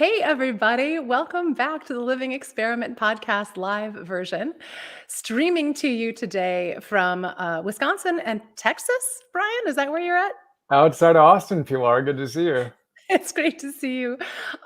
Hey, everybody. Welcome back to the Living Experiment Podcast live version. Streaming to you today from Wisconsin and Texas. Brian, is that where you're at? Outside of Austin, Pilar, good to see you. It's great to see you.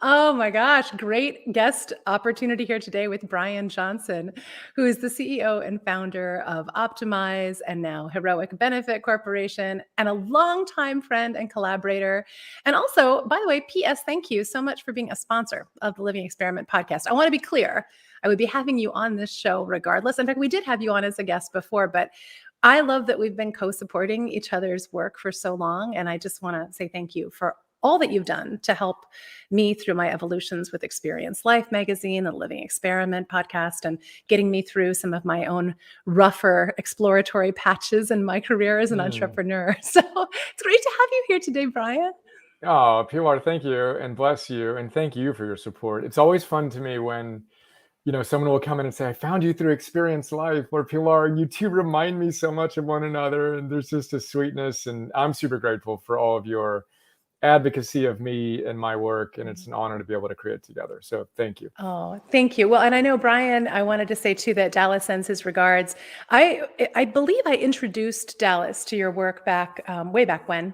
Oh my gosh, great guest opportunity here today with Brian Johnson, who is the CEO and founder of Optimize and now Heroic Benefit Corporation, and a longtime friend and collaborator. And also, by the way, P.S., thank you so much for being a sponsor of the Living Experiment podcast. I want to be clear, I would be having you on this show regardless. In fact, we did have you on as a guest before, but I love that we've been co-supporting each other's work for so long. And I just want to say thank you for all that you've done to help me through my evolutions with Experience Life magazine, the Living Experiment podcast, and getting me through some of my own rougher exploratory patches in my career as an entrepreneur. So it's great to have you here today, Brian. Oh, Pilar, thank you and bless you. And thank you for your support. It's always fun to me when, someone will come in and say, I found you through Experience Life, or Pilar, you two remind me so much of one another. And there's just a sweetness. And I'm super grateful for all of your advocacy of me and my work. And it's an honor to be able to create together. So thank you. Oh, thank you. Well, and I know, Brian, I wanted to say too that Dallas sends his regards. I believe I introduced Dallas to your work back way back when,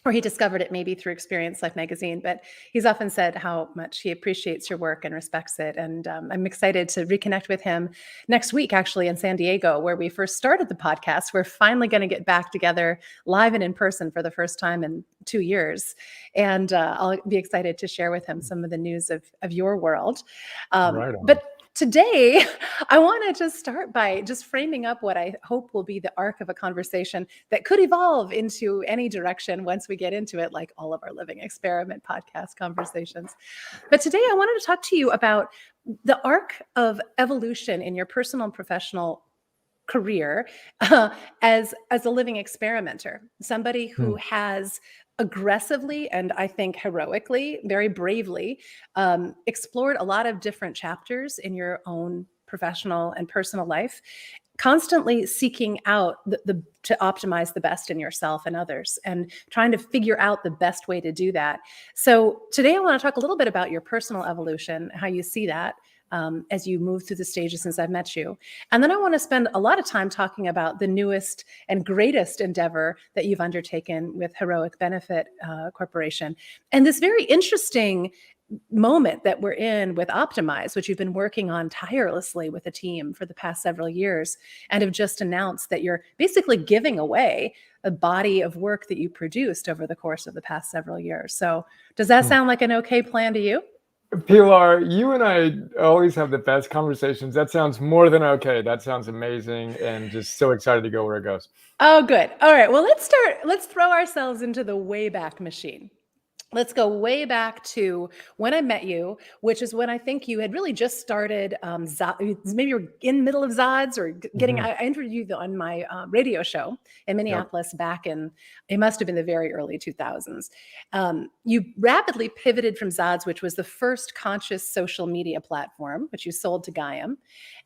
or he discovered it maybe through Experience Life magazine, but he's often said how much he appreciates your work and respects it. And I'm excited to reconnect with him next week, actually, in San Diego, where we first started the podcast. We're finally going to get back together live and in person for the first time in 2 years. And I'll be excited to share with him some of the news of your world. Right on. But today, I want to just start by just framing up what I hope will be the arc of a conversation that could evolve into any direction once we get into it, like all of our Living Experiment podcast conversations. But today, I wanted to talk to you about the arc of evolution in your personal and professional career as a living experimenter, somebody who has aggressively and I think heroically, very bravely, explored a lot of different chapters in your own professional and personal life, constantly seeking out to optimize the best in yourself and others, and trying to figure out the best way to do that. So today I want to talk a little bit about your personal evolution, how you see that as you move through the stages since I've met you. And then I want to spend a lot of time talking about the newest and greatest endeavor that you've undertaken with Heroic Benefit Corporation. And this very interesting moment that we're in with Optimize, which you've been working on tirelessly with a team for the past several years, and have just announced that you're basically giving away a body of work that you produced over the course of the past several years. So does that sound like an okay plan to you? Pilar, you and I always have the best conversations. That sounds more than okay. That sounds amazing, and just so excited to go where it goes. Oh, good. All right. Well, let's throw ourselves into the Wayback Machine. Let's go way back to when I met you, which is when I think you had really just started, maybe you're in middle of Zods or getting, I interviewed you on my radio show in Minneapolis back in, it must have been the very early 2000s. You rapidly pivoted from Zods, which was the first conscious social media platform, which you sold to Gaiam,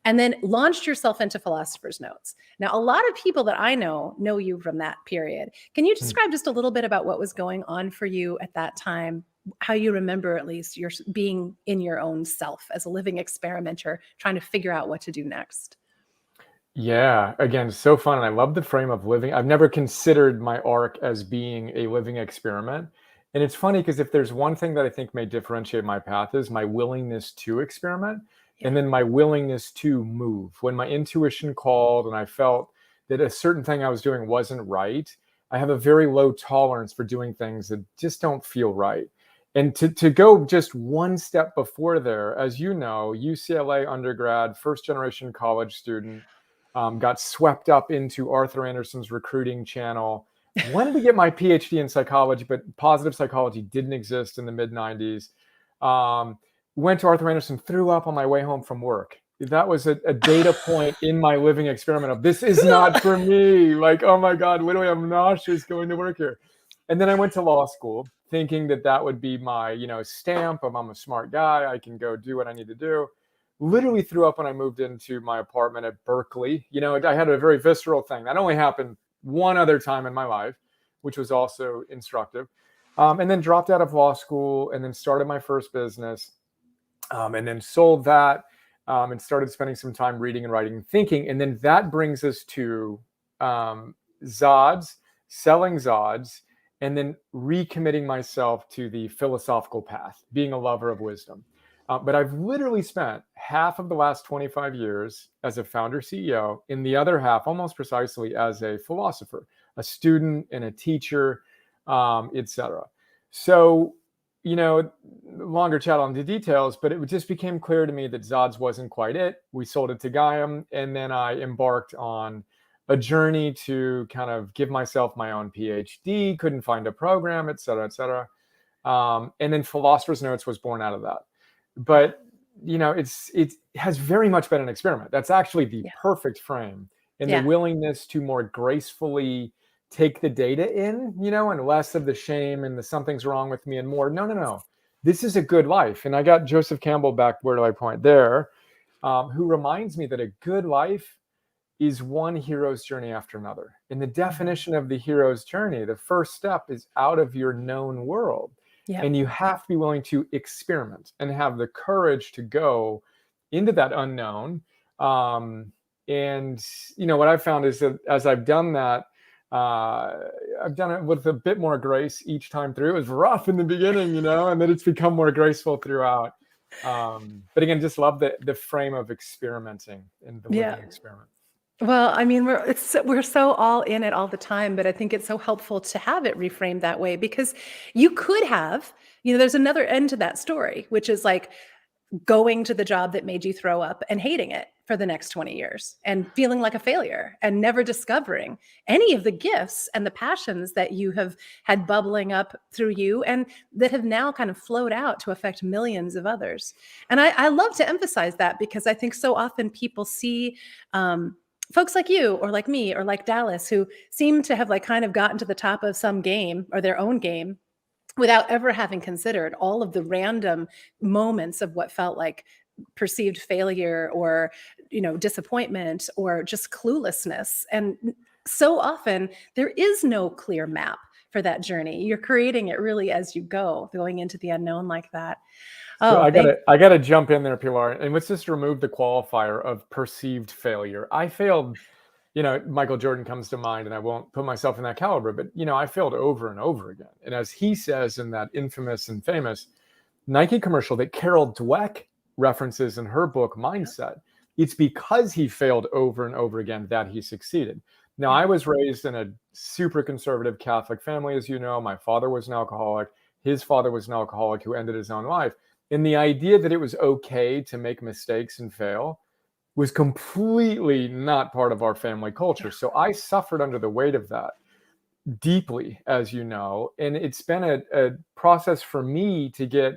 and then launched yourself into Philosopher's Notes. Now, a lot of people that I know you from that period. Can you describe just a little bit about what was going on for you at that time, how you remember at least your being in your own self as a living experimenter, trying to figure out what to do next? Yeah, again, so fun. And I love the frame of living. I've never considered my arc as being a living experiment. And it's funny because if there's one thing that I think may differentiate my path is my willingness to experiment and then my willingness to move. When my intuition called and I felt that a certain thing I was doing wasn't right, I have a very low tolerance for doing things that just don't feel right. And to go just one step before there, as you know, UCLA undergrad, first generation college student, got swept up into Arthur Andersen's recruiting channel, wanted to get my PhD in psychology, but positive psychology didn't exist in the mid 90s. Went to Arthur Andersen, threw up on my way home from work. That was a data point in my living experiment of this is not for me. Like, oh my God, literally I'm nauseous going to work here. And then I went to law school thinking that would be my, stamp of I'm a smart guy. I can go do what I need to do. Literally threw up when I moved into my apartment at Berkeley. I had a very visceral thing. That only happened one other time in my life, which was also instructive. And then dropped out of law school and then started my first business, and then sold that, and started spending some time reading and writing and thinking. And then that brings us to Zods, selling Zods, and then recommitting myself to the philosophical path, being a lover of wisdom. But I've literally spent half of the last 25 years as a founder CEO, in the other half, almost precisely, as a philosopher, a student and a teacher, etc. So, longer chat on the details, but it just became clear to me that Zods wasn't quite it. We sold it to Gaiam, and then I embarked on a journey to kind of give myself my own PhD, couldn't find a program, et cetera, et cetera. And then Philosopher's Notes was born out of that. But, it has very much been an experiment. That's actually the perfect frame, and the willingness to more gracefully take the data in, and less of the shame and the something's wrong with me, and more, no. This is a good life. And I got Joseph Campbell back, where do I point there, who reminds me that a good life is one hero's journey after another. In the definition of the hero's journey, the first step is out of your known world. And you have to be willing to experiment and have the courage to go into that unknown. And, what I've found is that as I've done that, I've done it with a bit more grace each time through. It was rough in the beginning, and then it's become more graceful throughout. But again, just love the frame of experimenting and the living experiment. Well, I mean, we're so all in it all the time, but I think it's so helpful to have it reframed that way, because you could have, there's another end to that story, which is like going to the job that made you throw up and hating it for the next 20 years and feeling like a failure and never discovering any of the gifts and the passions that you have had bubbling up through you and that have now kind of flowed out to affect millions of others. And I love to emphasize that, because I think so often people see folks like you or like me or like Dallas, who seem to have like kind of gotten to the top of some game or their own game without ever having considered all of the random moments of what felt like perceived failure or, disappointment or just cluelessness. And so often there is no clear map for that journey. You're creating it really as you go, going into the unknown like that. So I gotta jump in there, Pilar, and let's just remove the qualifier of perceived failure. I failed, Michael Jordan comes to mind, and I won't put myself in that caliber, but I failed over and over again. And as he says in that infamous and famous Nike commercial that Carol Dweck references in her book Mindset, it's because he failed over and over again that he succeeded. Now, I was raised in a super conservative Catholic family, as you know. My father was an alcoholic. His father was an alcoholic who ended his own life. And the idea that it was okay to make mistakes and fail was completely not part of our family culture. So I suffered under the weight of that deeply, as you know. And it's been a process for me to get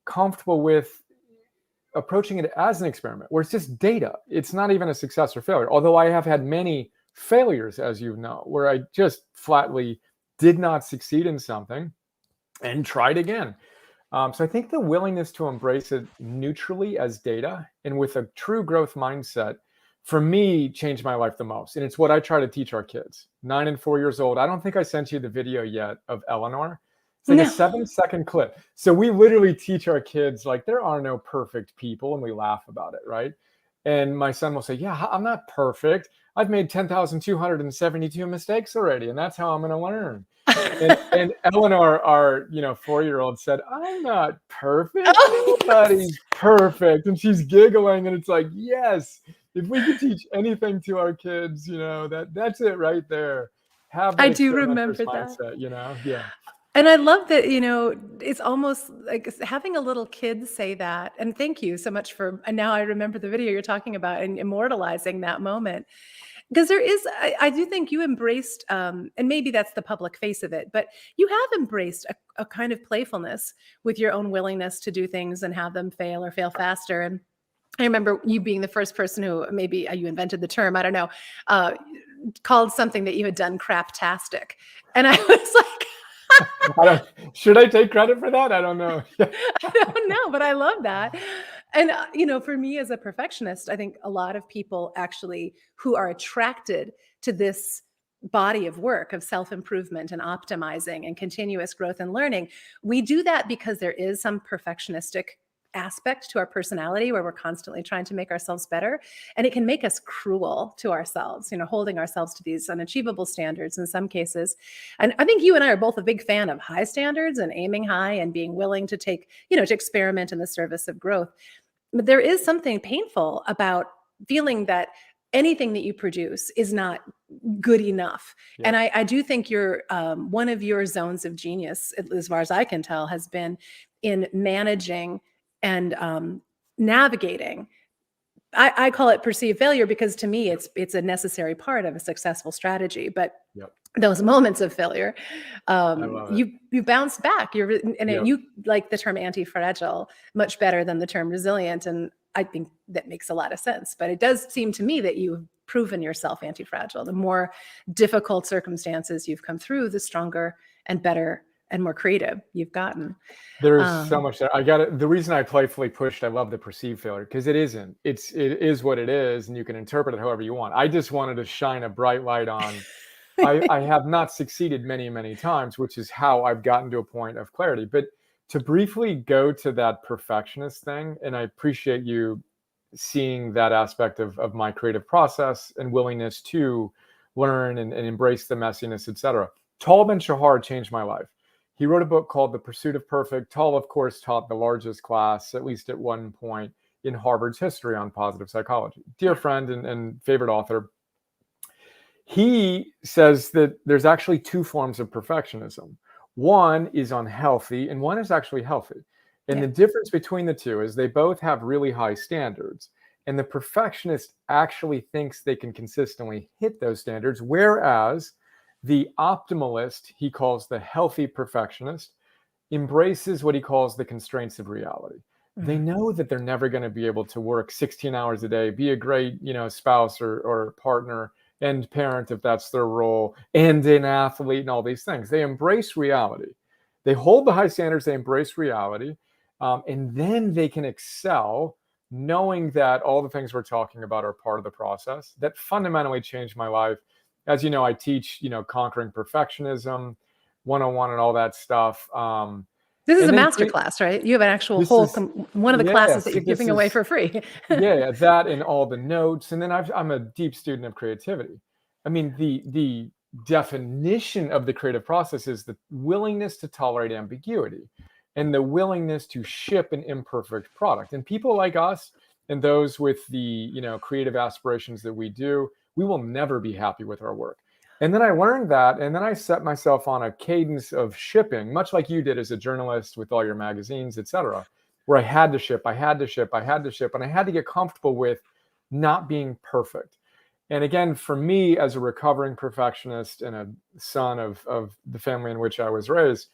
comfortable with approaching it as an experiment, where it's just data. It's not even a success or failure. Although I have had many failures, as you know, where I just flatly did not succeed in something and tried again. So I think the willingness to embrace it neutrally as data and with a true growth mindset, for me, changed my life the most. And it's what I try to teach our kids, 9 and 4 years old. I don't think I sent you the video yet of Eleanor. It's like a 7-second clip. So we literally teach our kids, like, there are no perfect people, and we laugh about it, right? And my son will say, yeah, I'm not perfect. I've made 10,272 mistakes already, and that's how I'm going to learn. And Eleanor, our 4-year-old, said, I'm not perfect. Nobody's perfect. And she's giggling, and it's like, yes, if we could teach anything to our kids, that's it right there. Have that I do remember mindset, Yeah. And I love that, it's almost like having a little kid say that. And thank you so much and now I remember the video you're talking about and immortalizing that moment. Because I do think you embraced, and maybe that's the public face of it, but you have embraced a kind of playfulness with your own willingness to do things and have them fail or fail faster. And I remember you being the first person who, maybe you invented the term, I don't know, called something that you had done craptastic. And I was like, should I take credit for that? I don't know. I don't know, but I love that. And, for me as a perfectionist, I think a lot of people actually who are attracted to this body of work of self-improvement and optimizing and continuous growth and learning, we do that because there is some perfectionistic aspect to our personality where we're constantly trying to make ourselves better, and it can make us cruel to ourselves, holding ourselves to these unachievable standards in some cases. And I think you and I are both a big fan of high standards and aiming high and being willing to take, to experiment in the service of growth. But there is something painful about feeling that anything that you produce is not good enough. Yep. And I do think one of your zones of genius, as far as I can tell, has been in managing and navigating. I call it perceived failure because to me, it's a necessary part of a successful strategy. But Yep. those moments of failure, I love it. you bounce back. Yep. You like the term anti-fragile much better than the term resilient, and I think that makes a lot of sense. But it does seem to me that you've proven yourself anti-fragile. The more difficult circumstances you've come through, the stronger and better and more creative you've gotten. There's so much there. I got it. The reason I playfully pushed, I love the perceived failure, because it isn't. It is what it is, and you can interpret it however you want. I just wanted to shine a bright light on. I have not succeeded many, many times, which is how I've gotten to a point of clarity. But to briefly go to that perfectionist thing, and I appreciate you seeing that aspect of my creative process and willingness to learn and embrace the messiness, etc. Tal Ben-Shahar changed my life. He wrote a book called The Pursuit of Perfect. Tal, of course, taught the largest class, at least at one point, in Harvard's history on positive psychology. Dear friend and favorite author. He says that there's actually two forms of perfectionism. One is unhealthy and one is actually healthy. And the difference between the two is they both have really high standards. And the perfectionist actually thinks they can consistently hit those standards, whereas the optimalist, he calls the healthy perfectionist, embraces what he calls the constraints of reality. They know that they're never going to be able to work 16 hours a day, be a great, spouse or partner and parent if that's their role, and an athlete and all these things. They embrace reality. They hold the high standards, they embrace reality, and then they can excel knowing that all the things we're talking about are part of the process. That fundamentally changed my life. As you know, I teach, Conquering Perfectionism 101 and all that stuff. This is a master class, right? You have an actual one of the classes that you're giving away for free. Yeah, that and all the notes. And then I'm a deep student of creativity. I mean, the definition of the creative process is the willingness to tolerate ambiguity and the willingness to ship an imperfect product. And people like us and those with the, creative aspirations that we do, we will never be happy with our work. And then I learned that, and then I set myself on a cadence of shipping, much like you did as a journalist with all your magazines, et cetera, where I had to ship, and I had to get comfortable with not being perfect. And again, for me, as a recovering perfectionist and a son of the family in which I was raised,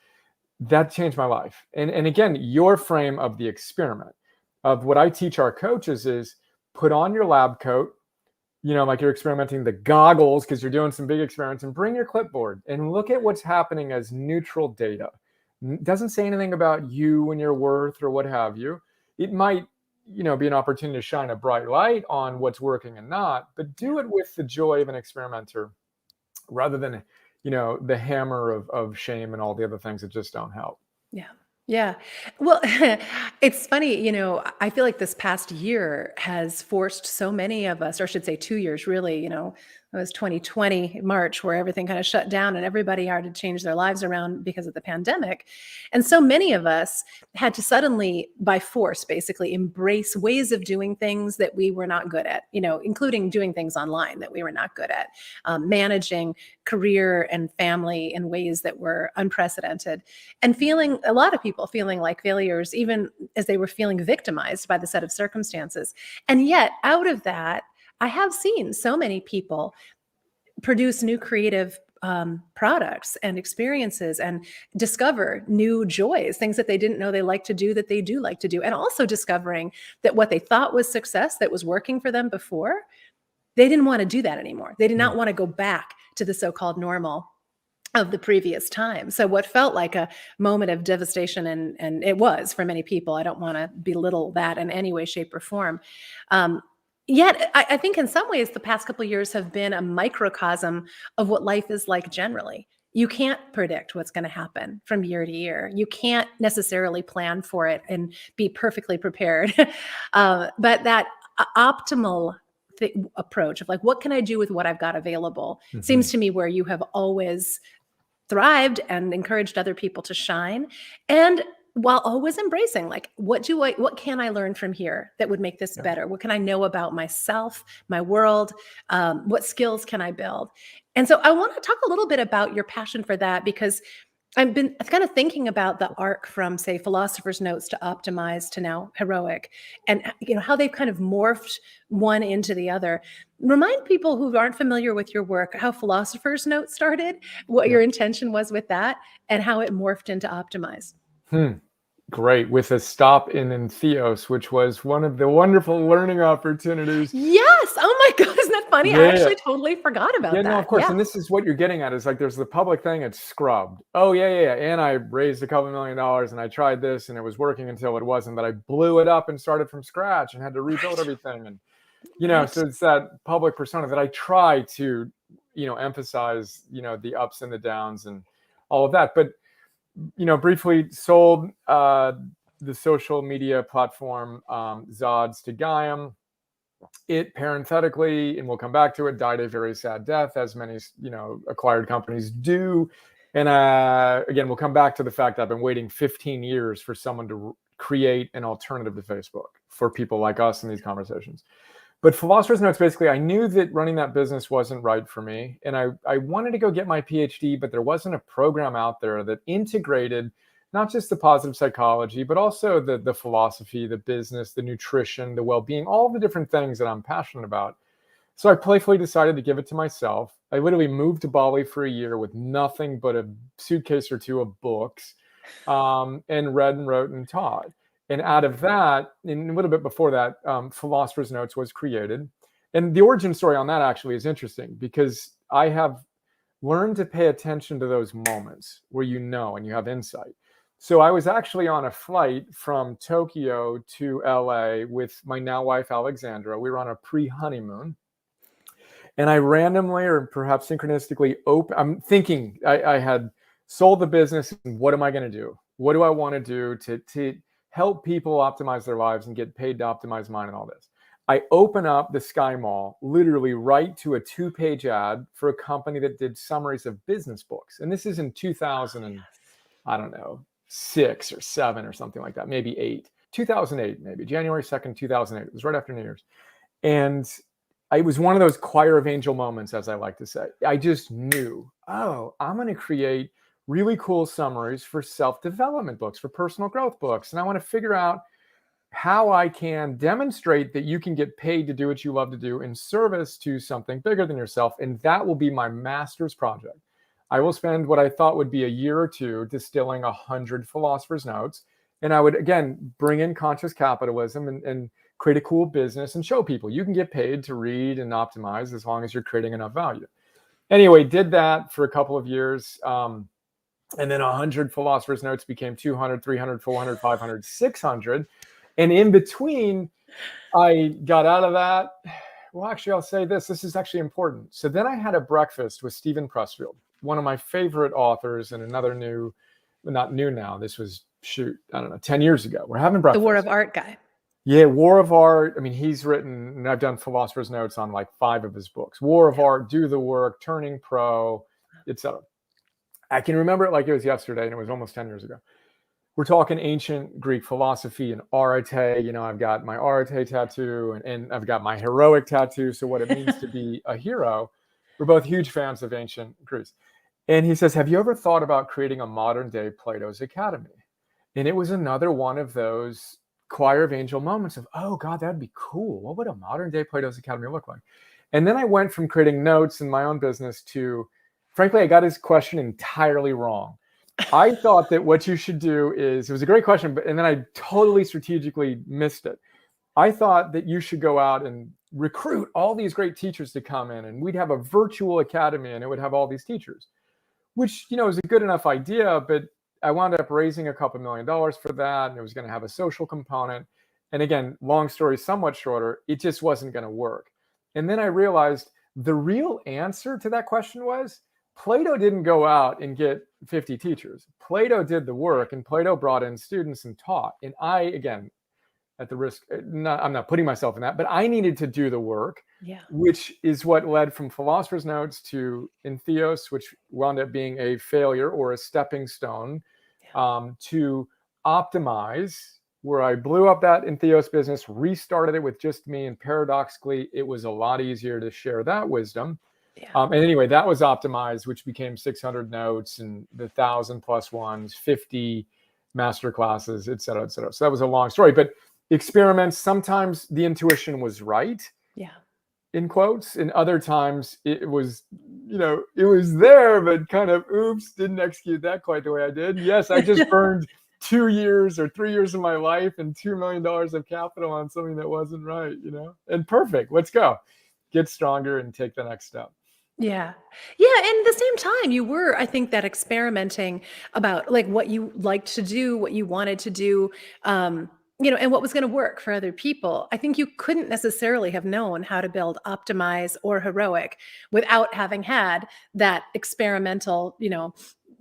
that changed my life. And again, your frame of the experiment, of what I teach our coaches is put on your lab coat, like you're experimenting, the goggles, because you're doing some big experiments, and bring your clipboard and look at what's happening as neutral data. It doesn't say anything about you and your worth or what have you. It might, be an opportunity to shine a bright light on what's working and not, but do it with the joy of an experimenter rather than, the hammer of shame and all the other things that just don't help. Yeah. Yeah. Well, it's funny, I feel like this past year has forced so many of us, or I should say 2 years really, it was 2020 March where everything kind of shut down and everybody had to change their lives around because of the pandemic. And so many of us had to suddenly, by force, basically embrace ways of doing things that we were not good at, including doing things online that we were not good at, managing career and family in ways that were unprecedented, and a lot of people feeling like failures, even as they were feeling victimized by the set of circumstances. And yet out of that, I have seen so many people produce new creative products and experiences and discover new joys, things that they didn't know they like to do that they do like to do. And also discovering that what they thought was success that was working for them before, they didn't want to do that anymore. They did not want to go back to the so-called normal of the previous time. So what felt like a moment of devastation, and it was for many people, I don't want to belittle that in any way, shape, or form, Yet, I think in some ways, the past couple of years have been a microcosm of what life is like generally. You can't predict what's going to happen from year to year. You can't necessarily plan for it and be perfectly prepared. But that optimal approach of like, what can I do with what I've got available seems to me where you have always thrived and encouraged other people to shine, and while always embracing like what can I learn from here that would make this Yeah. better? What can I know about myself, my world? What skills can I build? And so I want to talk a little bit about your passion for that, because I've been kind of thinking about the arc from, say, Philosopher's Notes to Optimize to now Heroic, and how they've kind of morphed one into the other. Remind people who aren't familiar with your work how Philosopher's Note started, what Yeah. your intention was with that, and how it morphed into Optimize. Great. With a stop in Theos, which was one of the wonderful learning opportunities. Yes. Oh my God. Isn't that funny? I Yeah. actually totally forgot Yeah, about no, of that. course. Yeah. And this is what you're getting at is like there's the public thing, it's scrubbed. Oh, yeah. And I raised a couple $1 million and I tried this and it was working until it wasn't, that I blew it up and started from scratch and had to rebuild Right. everything. And, Right. so it's that public persona that I try to, emphasize, the ups and the downs and all of that. But, briefly sold the social media platform Zods to Gaiam. It parenthetically, and we'll come back to it, died a very sad death, as many acquired companies do. And again, we'll come back to the fact that I've been waiting 15 years for someone to create an alternative to Facebook for people like us in these conversations. But Philosopher's Notes, basically, I knew that running that business wasn't right for me. And I wanted to go get my PhD, but there wasn't a program out there that integrated not just the positive psychology, but also the philosophy, the business, the nutrition, the well-being, all the different things that I'm passionate about. So I playfully decided to give it to myself. I literally moved to Bali for a year with nothing but a suitcase or two of books, and read and wrote and taught. And out of that, and a little bit before that, Philosopher's Notes was created. And the origin story on that actually is interesting because I have learned to pay attention to those moments where and you have insight. So I was actually on a flight from Tokyo to LA with my now wife, Alexandra. We were on a pre-honeymoon. And I randomly, or perhaps synchronistically, I'm thinking I had sold the business. And what am I going to do? What do I want to do to help people optimize their lives and get paid to optimize mine and all this? I open up the Sky Mall, literally right to a 2-page ad for a company that did summaries of business books. And this is in 2000 and I don't know, 6 or 7 or something like that, maybe 8. 2008, maybe January 2nd, 2008. It was right after New Year's. And it was one of those choir of angel moments, as I like to say. I just knew, I'm going to create really cool summaries for self-development books, for personal growth books. And I want to figure out how I can demonstrate that you can get paid to do what you love to do in service to something bigger than yourself. And that will be my master's project. I will spend what I thought would be a year or two distilling 100 Philosopher's Notes. And I would, again, bring in conscious capitalism and create a cool business and show people you can get paid to read and optimize as long as you're creating enough value. Anyway, did that for a couple of years. And then 100 Philosopher's Notes became 200, 300, 400, 500, 600. And in between, I got out of that. Well, actually, I'll say this. This is actually important. So then I had a breakfast with Stephen Pressfield, one of my favorite authors, and another not new now. This was, 10 years ago. We're having breakfast. The War of Art guy. Yeah, War of Art. I mean, he's written, and I've done Philosopher's Notes on like 5 of his books. War of Art, Do the Work, Turning Pro, etc. I can remember it like it was yesterday, and it was almost 10 years ago. We're talking ancient Greek philosophy and arete. I've got my arete tattoo and I've got my heroic tattoo. So what it means to be a hero. We're both huge fans of ancient Greece. And he says, have you ever thought about creating a modern day Plato's Academy? And it was another one of those choir of angel moments of, oh God, that'd be cool. What would a modern day Plato's Academy look like? And then I went from creating notes in my own business to, frankly, I got his question entirely wrong. I thought that what you should do is, it was a great question, and then I totally strategically missed it. I thought that you should go out and recruit all these great teachers to come in, and we'd have a virtual academy and it would have all these teachers, which, is a good enough idea, but I wound up raising a couple $1 million for that, and it was going to have a social component. And again, long story somewhat shorter, it just wasn't going to work. And then I realized the real answer to that question was Plato didn't go out and get 50 teachers. Plato did the work, and Plato brought in students and taught. And I, again, at the risk, I'm not putting myself in that, but I needed to do the work, Yeah. which is what led from Philosopher's Notes to In Theos, which wound up being a failure or a stepping stone, to Optimize, where I blew up that In Theos business, restarted it with just me, and paradoxically, it was a lot easier to share that wisdom. And anyway, that was Optimized, which became 600 notes and the 1,000+1s, 50 master classes, et cetera, et cetera. So that was a long story, but experiments, sometimes the intuition was right, in quotes, and other times it was, it was there, but kind of, oops, didn't execute that quite the way I did. Yes, I just burned 2 years or 3 years of my life and $2 million of capital on something that wasn't right, and perfect. Let's go. Get stronger and take the next step. Yeah. Yeah. And at the same time, you were, I think, that experimenting about like what you liked to do, what you wanted to do, and what was going to work for other people. I think you couldn't necessarily have known how to build Optimize or Heroic without having had that experimental,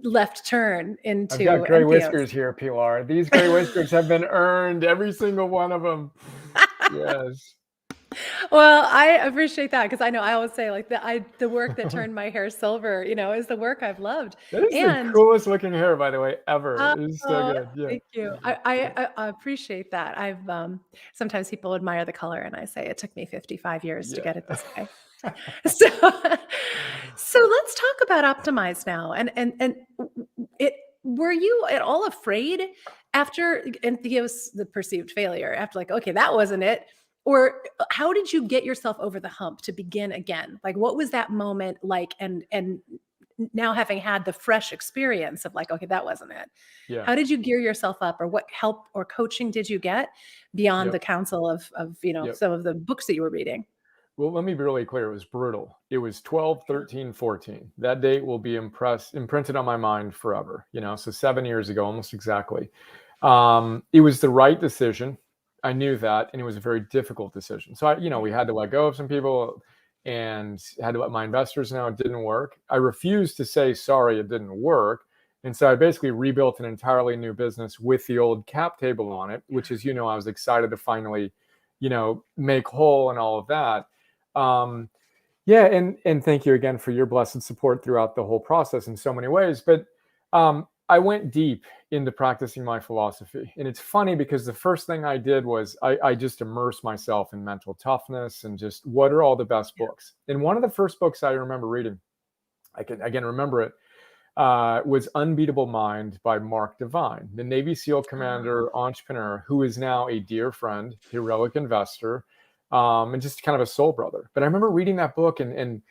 left turn I've got into gray Entheos. whiskers here, Pilar. These gray whiskers have been earned, every single one of them. Yes. Well, I appreciate that because I know I always say like the work that turned my hair silver, is the work I've loved. That is the And coolest looking hair, by the way, ever. It is so oh, good. Yeah. thank you. I appreciate that. I've sometimes people admire the color, and I say it took me 55 years to get it this way. So, so let's talk about Optimize now. And it were you at all afraid after Entheos, the perceived failure, after like, okay, that wasn't it? Or how did you get yourself over the hump to begin again? Like, what was that moment like? And now having had the fresh experience of like, okay, that wasn't it. Yeah. How did you gear yourself up, or what help or coaching did you get beyond Yep. the counsel of Yep. some of the books that you were reading? Well, let me be really clear. It was brutal. It was 12, 13, 14. That date will be imprinted on my mind forever, so 7 years ago, almost exactly. It was the right decision. I knew that, and it was a very difficult decision. So we had to let go of some people and had to let my investors know it didn't work. I refused to say, sorry, it didn't work. And so I basically rebuilt an entirely new business with the old cap table on it, which is, I was excited to finally, make whole and all of that. Yeah. And thank you again for your blessed support throughout the whole process in so many ways. But I went deep into practicing my philosophy. And it's funny because the first thing I did was I just immersed myself in mental toughness and just what are all the best books. And one of the first books I remember reading, I can again remember it, was Unbeatable Mind by Mark Devine, the Navy SEAL commander, entrepreneur, who is now a dear friend, heroic investor, and just kind of a soul brother. But I remember reading that book and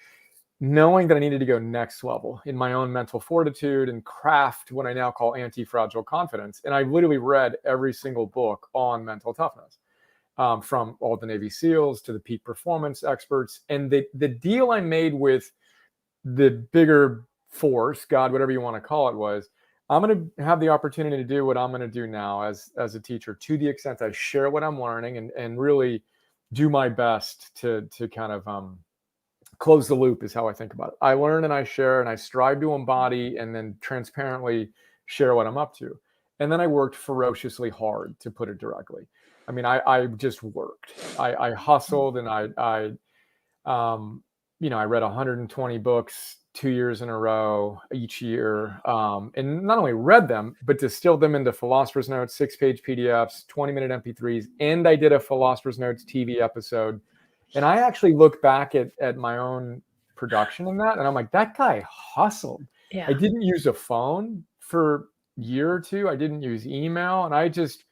knowing that I needed to go next level in my own mental fortitude and craft what I now call anti-fragile confidence. And I literally read every single book on mental toughness, from all the Navy SEALs to the peak performance experts. And the deal I made with the bigger force, God, whatever you want to call it, was I'm going to have the opportunity to do what I'm going to do now as a teacher, to the extent I share what I'm learning and really do my best to kind of close the loop is how I think about it. I learn and I share and I strive to embody and then transparently share what I'm up to. And then I worked ferociously hard, to put it directly. I mean, I just worked. I hustled and I read 120 books 2 years in a row each year. And not only read them, but distilled them into Philosopher's Notes, 6-page PDFs, 20-minute MP3s. And I did a Philosopher's Notes TV episode. And I actually look back at my own production in that, and I'm like, that guy hustled. Yeah. I didn't use a phone for a year or two. I didn't use email, and I just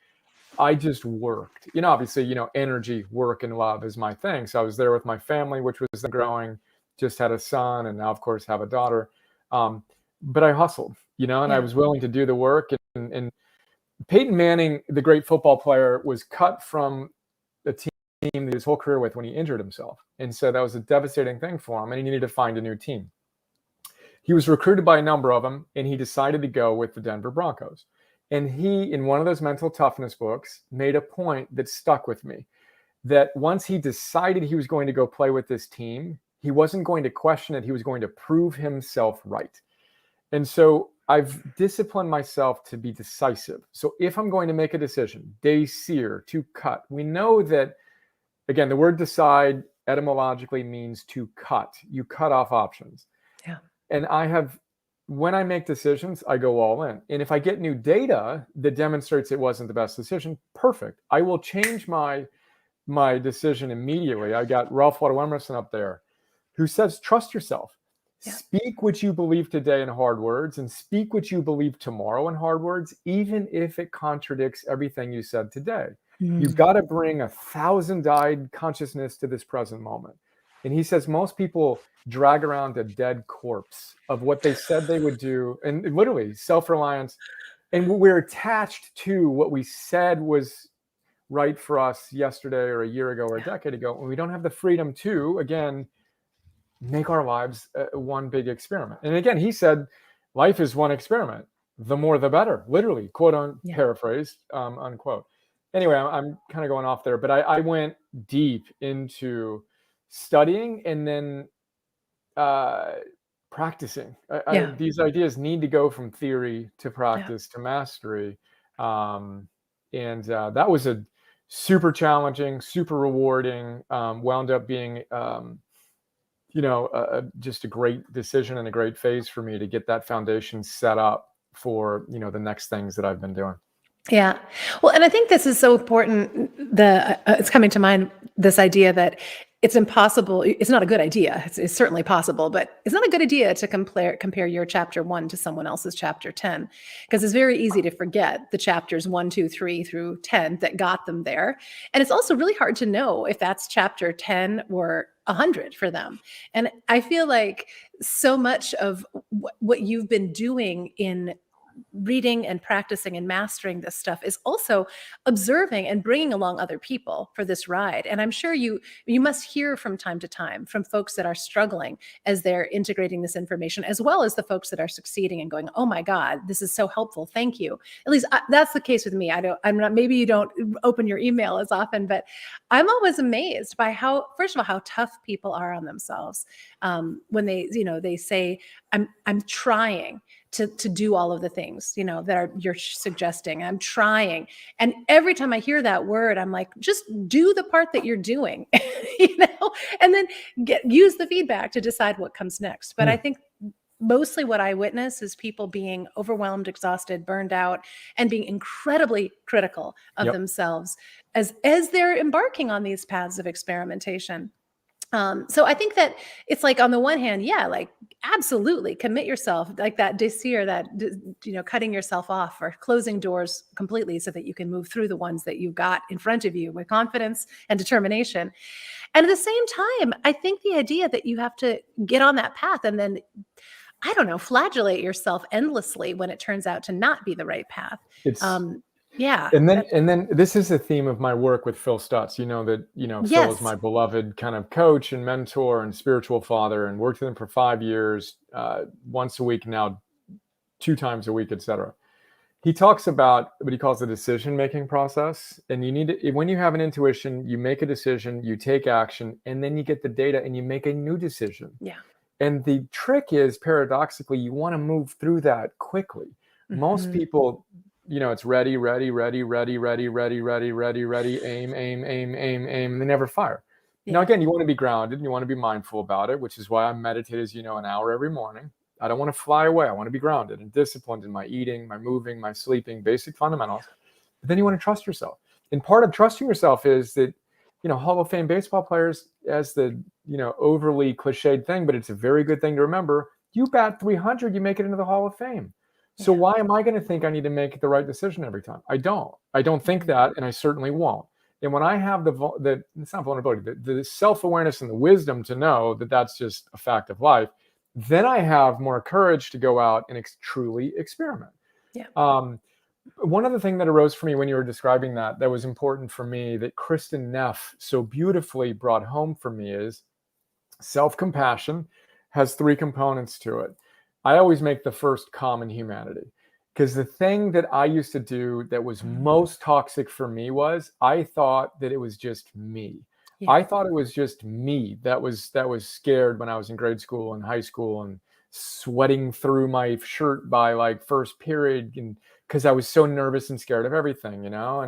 worked. Obviously, energy, work, and love is my thing. So I was there with my family, which was growing. Just had a son, and now, of course, have a daughter. But I hustled, and I was willing to do the work. And Peyton Manning, the great football player, was cut from the team his whole career with when he injured himself. And so that was a devastating thing for him, and he needed to find a new team. He was recruited by a number of them, and he decided to go with the Denver Broncos. And he, in one of those mental toughness books, made a point that stuck with me, that once he decided he was going to go play with this team, he wasn't going to question it. He was going to prove himself right. And so I've disciplined myself to be decisive. So if I'm going to make a decision, desir, to cut, we know that, again, the word decide etymologically means to cut. You cut off options. Yeah. And when I make decisions, I go all in. And if I get new data that demonstrates it wasn't the best decision, perfect. I will change my decision immediately. I got Ralph Waldo Emerson up there, who says, trust yourself. Yeah. Speak what you believe today in hard words, and speak what you believe tomorrow in hard words, even if it contradicts everything you said today. You've got to bring 1,000-eyed consciousness to this present moment. And he says most people drag around a dead corpse of what they said they would do, and literally self-reliance. And we're attached to what we said was right for us yesterday or a year ago or a decade ago, and we don't have the freedom to, again, make our lives one big experiment. And again, he said, life is one experiment. The more, the better, literally, quote on paraphrase, unquote. Anyway, I'm kind of going off there, but I went deep into studying and then practicing. These ideas need to go from theory to practice to mastery. And that was a super challenging, super rewarding, wound up being, just a great decision and a great phase for me to get that foundation set up for, the next things that I've been doing. Yeah. Well, and I think this is so important. It's coming to mind, this idea that it's impossible. It's not a good idea. It's certainly possible, but it's not a good idea to compare your chapter 1 to someone else's chapter 10, because it's very easy to forget the chapters 1, 2, 3 through 10 that got them there. And it's also really hard to know if that's chapter 10 or 100 for them. And I feel like so much of what you've been doing in reading and practicing and mastering this stuff is also observing and bringing along other people for this ride. And I'm sure you must hear from time to time from folks that are struggling as they're integrating this information, as well as the folks that are succeeding and going, oh my God, this is so helpful. Thank you. At least that's the case with me. Maybe you don't open your email as often, but I'm always amazed by first of all, how tough people are on themselves. When they say, I'm trying to do all of the things, you're suggesting. I'm trying. And every time I hear that word, I'm like, just do the part that you're doing, and then use the feedback to decide what comes next. But I think mostly what I witness is people being overwhelmed, exhausted, burned out, and being incredibly critical of themselves as they're embarking on these paths of experimentation. So I think that it's like, on the one hand, like absolutely commit yourself, like that desir, that, cutting yourself off or closing doors completely so that you can move through the ones that you've got in front of you with confidence and determination. And at the same time, I think the idea that you have to get on that path and then, I don't know, flagellate yourself endlessly when it turns out to not be the right path. And then this is a theme of my work with Phil Stutz. Phil is my beloved kind of coach and mentor and spiritual father, and worked with him for 5 years, once a week now, 2 times a week, etc. He talks about what he calls the decision-making process. And you need to, when you have an intuition, you make a decision, you take action, and then you get the data and you make a new decision. Yeah. And the trick is, paradoxically, you want to move through that quickly. Mm-hmm. Most people, it's ready, aim, and they never fire. Yeah. Now, again, you want to be grounded and you want to be mindful about it, which is why I meditate, as an hour every morning. I don't want to fly away. I want to be grounded and disciplined in my eating, my moving, my sleeping, basic fundamentals. But then you want to trust yourself. And part of trusting yourself is that, Hall of Fame baseball players, as the, overly cliched thing, but it's a very good thing to remember. You bat 300, you make it into the Hall of Fame. So why am I going to think I need to make the right decision every time? I don't think that, and I certainly won't. And when I have it's not vulnerability, the self-awareness and the wisdom to know that that's just a fact of life, then I have more courage to go out and truly experiment. Yeah. One other thing that arose for me when you were describing that was important for me, that Kristen Neff so beautifully brought home for me, is self-compassion has 3 components to it. I always make the first common humanity. Because the thing that I used to do that was most toxic for me was I thought that it was just me. Yeah. I thought it was just me that was scared when I was in grade school and high school and sweating through my shirt by like first period, and because I was so nervous and scared of everything, Yeah.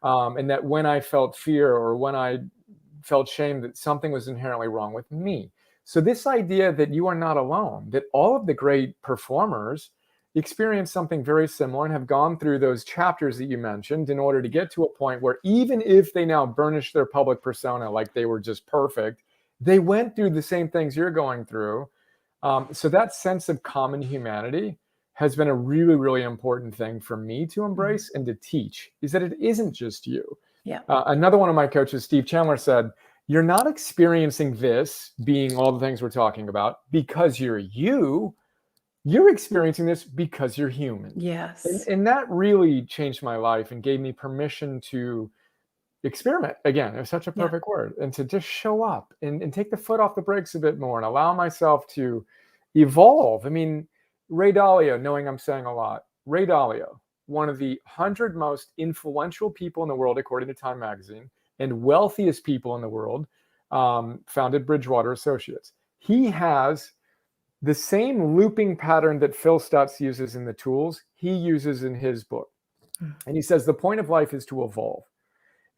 and that when I felt fear or when I felt shame, that something was inherently wrong with me. So this idea that you are not alone, that all of the great performers experience something very similar and have gone through those chapters that you mentioned in order to get to a point where even if they now burnish their public persona like they were just perfect, they went through the same things you're going through. So that sense of common humanity has been a really, really important thing for me to embrace and to teach, is that it isn't just you. Yeah. Another one of my coaches, Steve Chandler, said, you're not experiencing this, being all the things we're talking about, because you're you. You're experiencing this because you're human. Yes. And that really changed my life and gave me permission to experiment again. It was such a Yeah. perfect word. And to just show up and take the foot off the brakes a bit more and allow myself to evolve. I mean, Ray Dalio, knowing I'm saying a lot, Ray Dalio, one of the 100 most influential people in the world, according to Time Magazine, and wealthiest people in the world, founded Bridgewater Associates. He has the same looping pattern that Phil Stutz uses in the tools, he uses in his book. And he says the point of life is to evolve.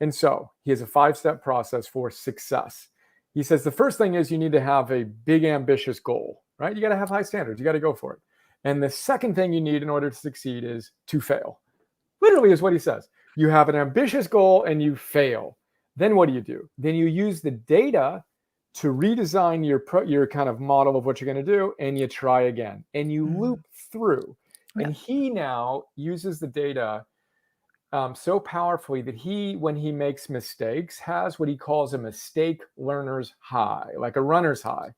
And so he has a 5-step process for success. He says the first thing is you need to have a big, ambitious goal, right? You got to have high standards. You got to go for it. And the second thing you need in order to succeed is to fail. Literally is what he says. You have an ambitious goal and you fail. Then what do? Then you use the data to redesign your kind of model of what you're going to do, and you try again, and you loop through. Yeah. And he now uses the data so powerfully that when he makes mistakes, has what he calls a mistake learner's high, like a runner's high.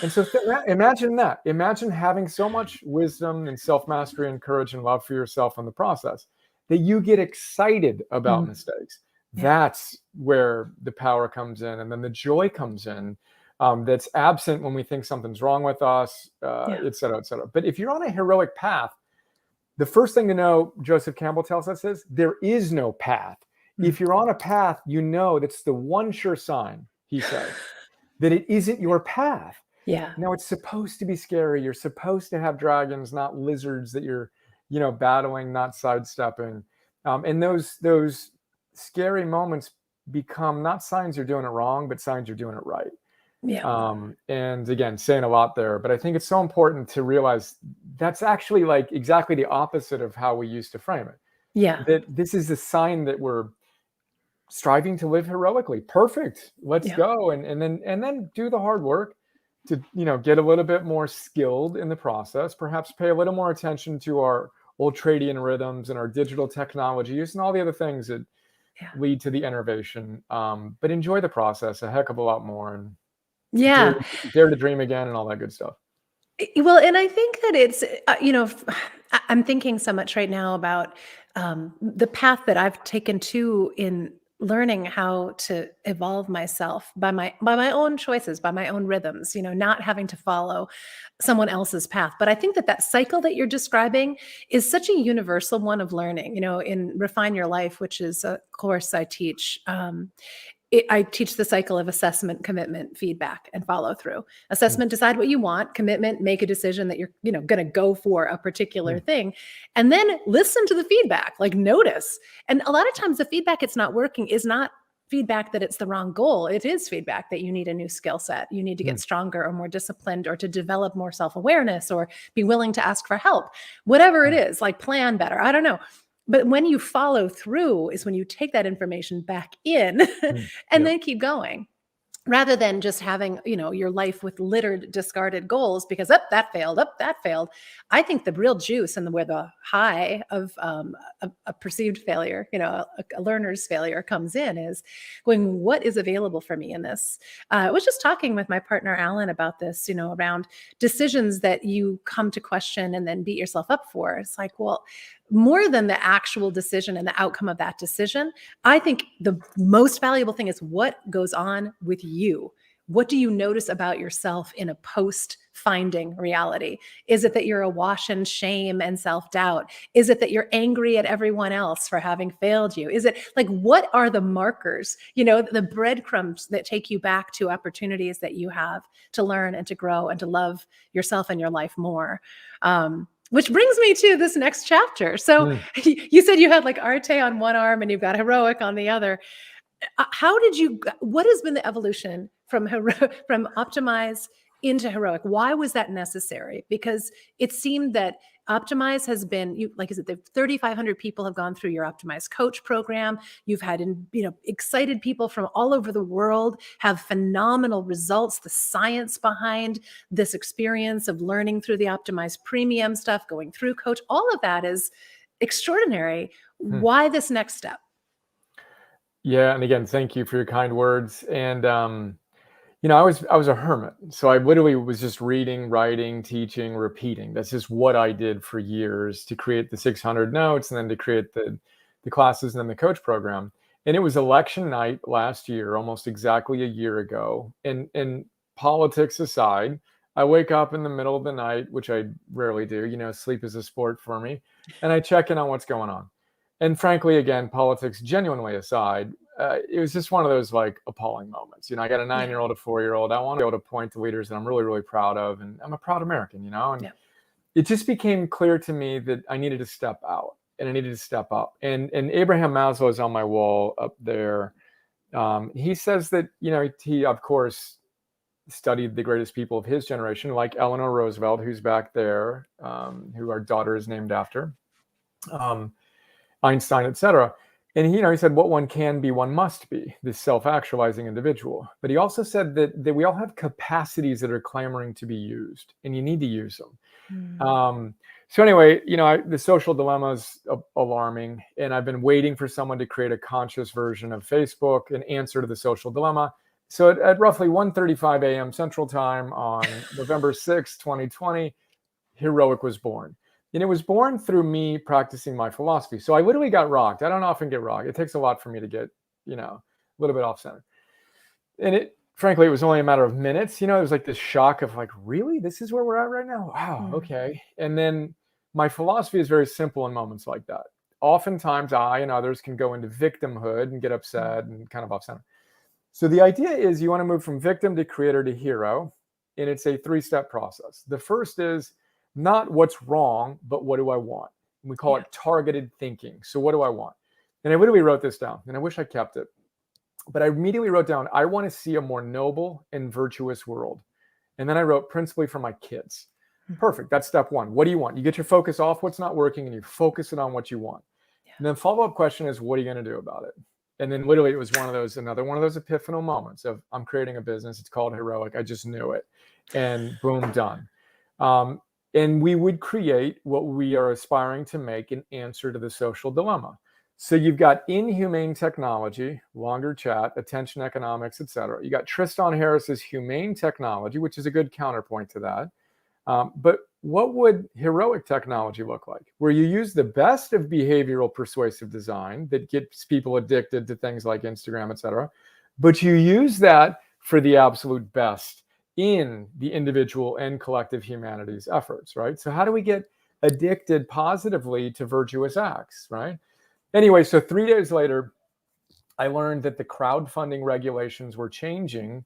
And so imagine that. Imagine having so much wisdom and self-mastery and courage and love for yourself in the process that you get excited about mistakes. Yeah. That's where the power comes in, and then the joy comes in. That's absent when we think something's wrong with us, et cetera, et cetera. But if you're on a heroic path, the first thing to know, Joseph Campbell tells us, is there is no path. If you're on a path, that's the one sure sign, he says, that it isn't your path. Yeah. Now, it's supposed to be scary. You're supposed to have dragons, not lizards that you're, battling, not sidestepping. And those scary moments become not signs you're doing it wrong, but signs you're doing it right. Yeah. And again, saying a lot there, but I think it's so important to realize that's actually like exactly the opposite of how we used to frame it. Yeah. That this is a sign that we're striving to live heroically. Perfect. Let's go. And then do the hard work to, get a little bit more skilled in the process, perhaps pay a little more attention to our ultradian rhythms and our digital technologies and all the other things that lead to the innovation. But enjoy the process a heck of a lot more, and dare to dream again and all that good stuff. Well, and I think that it's, I'm thinking so much right now about the path that I've taken to in learning how to evolve myself by my own choices, by my own rhythms, not having to follow someone else's path. But I think that cycle that you're describing is such a universal one of learning, in Refine Your Life, which is a course I teach. I teach the cycle of assessment, commitment, feedback, and follow through. Assessment, decide what you want. Commitment, make a decision that you're, going to go for a particular thing. And then listen to the feedback, like notice. And a lot of times the feedback it's not working is not feedback that it's the wrong goal. It is feedback that you need a new skill set. You need to get stronger or more disciplined or to develop more self-awareness or be willing to ask for help. Whatever it is, like plan better. I don't know. But when you follow through is when you take that information back in and then keep going, rather than just having, your life with littered, discarded goals because that failed, that failed. I think the real juice and where the high of a perceived failure, a learner's failure comes in is going, what is available for me in this? I was just talking with my partner, Alan, about this, around decisions that you come to question and then beat yourself up for. It's like, well, more than the actual decision and the outcome of that decision, I think the most valuable thing is what goes on with you What do you notice about yourself in a post-finding reality? Is it that you're awash in shame and self-doubt? Is it that you're angry at everyone else for having failed you? Is it like, what are the markers, the breadcrumbs that take you back to opportunities that you have to learn and to grow and to love yourself and your life more? Which brings me to this next chapter. So you said you had like Arte on one arm and you've got Heroic on the other. What has been the evolution from from Optimize into Heroic? Why was that necessary? Because it seemed that Optimize has been, like, is it the 3,500 people have gone through your Optimize coach program. You've had, excited people from all over the world have phenomenal results. The science behind this experience of learning through the Optimize premium stuff, going through coach, all of that is extraordinary. Why this next step? Yeah, and again, thank you for your kind words. And I was a hermit, so I literally was just reading, writing, teaching, repeating. That's just what I did for years to create the 600 notes, and then to create the classes, and then the coach program. And it was election night last year, almost exactly a year ago. And politics aside, I wake up in the middle of the night, which I rarely do. Sleep is a sport for me, and I check in on what's going on. And frankly, again, politics genuinely aside, it was just one of those like appalling moments. I got a 9-year-old, a 4-year-old. I want to be able to point to leaders that I'm really, really proud of. And I'm a proud American, and it just became clear to me that I needed to step out and I needed to step up. And Abraham Maslow is on my wall up there. He says that, he, of course, studied the greatest people of his generation, like Eleanor Roosevelt, who's back there, who our daughter is named after. Einstein, etc. And he said, what one can be, one must be, this self-actualizing individual. But he also said that we all have capacities that are clamoring to be used, and you need to use them. So anyway, the social dilemma is alarming, and I've been waiting for someone to create a conscious version of Facebook, an answer to the social dilemma. So at roughly 1:35 a.m. Central Time on November 6, 2020, Heroic was born. And it was born through me practicing my philosophy. So I literally got rocked. I don't often get rocked. It takes a lot for me to get, a little bit off center. And frankly, it was only a matter of minutes. It was like this shock of like, really? This is where we're at right now? Wow. Okay. And then my philosophy is very simple in moments like that. Oftentimes I and others can go into victimhood and get upset and kind of off center. So the idea is you want to move from victim to creator to hero. And it's a 3-step process. The first is not what's wrong, but what do I want? And we call it targeted thinking. So what do I want? And I literally wrote this down, and I wish I kept it. But I immediately wrote down, I want to see a more noble and virtuous world. And then I wrote, principally for my kids. Perfect. That's step one. What do you want? You get your focus off what's not working, and you focus it on what you want. And then follow-up question is, what are you going to do about it? And then literally it was another one of those epiphanal moments of, I'm creating a business. It's called Heroic. I just knew it. And boom, done. And we would create what we are aspiring to make an answer to the social dilemma. So you've got inhumane technology, longer chat, attention economics, etc. You got Tristan Harris's humane technology, which is a good counterpoint to that. But what would heroic technology look like? Where you use the best of behavioral persuasive design that gets people addicted to things like Instagram, etc. But you use that for the absolute best in the individual and collective humanities efforts, right? So how do we get addicted positively to virtuous acts, right? Anyway, so 3 days later, I learned that the crowdfunding regulations were changing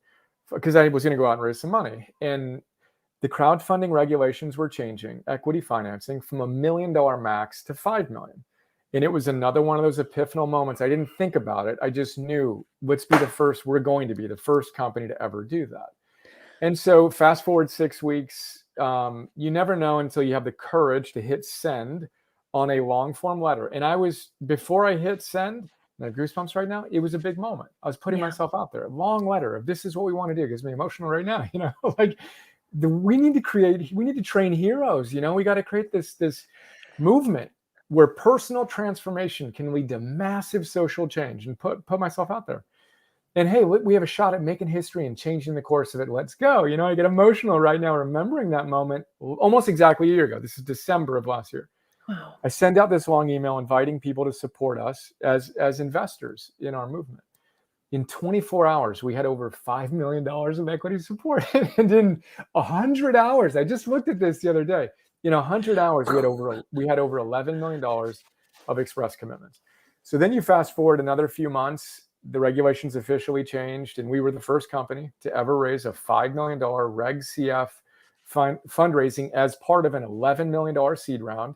because I was going to go out and raise some money. And the crowdfunding regulations were changing, equity financing from $1 million max to $5 million. And it was another one of those epiphanal moments. I didn't think about it. I just knew, let's be the first, we're going to be the first company to ever do that. And so fast forward 6 weeks, you never know until you have the courage to hit send on a long form letter. And before I hit send, and I have goosebumps right now, it was a big moment. I was putting myself out there, a long letter of this is what we want to do. It gets me emotional right now, like we need to train heroes, we got to create this movement where personal transformation can lead to massive social change, and put myself out there. And hey, we have a shot at making history and changing the course of it. Let's go. I get emotional right now remembering that moment almost exactly a year ago. This is December of last year. Wow. I send out this long email inviting people to support us as investors in our movement. In 24 hours, we had over $5 million of equity support. And in 100 hours, I just looked at this the other day. In 100 hours, we had over $11 million of express commitments. So then you fast forward another few months, the regulations officially changed, and we were the first company to ever raise a $5 million Reg CF fundraising as part of an $11 million seed round.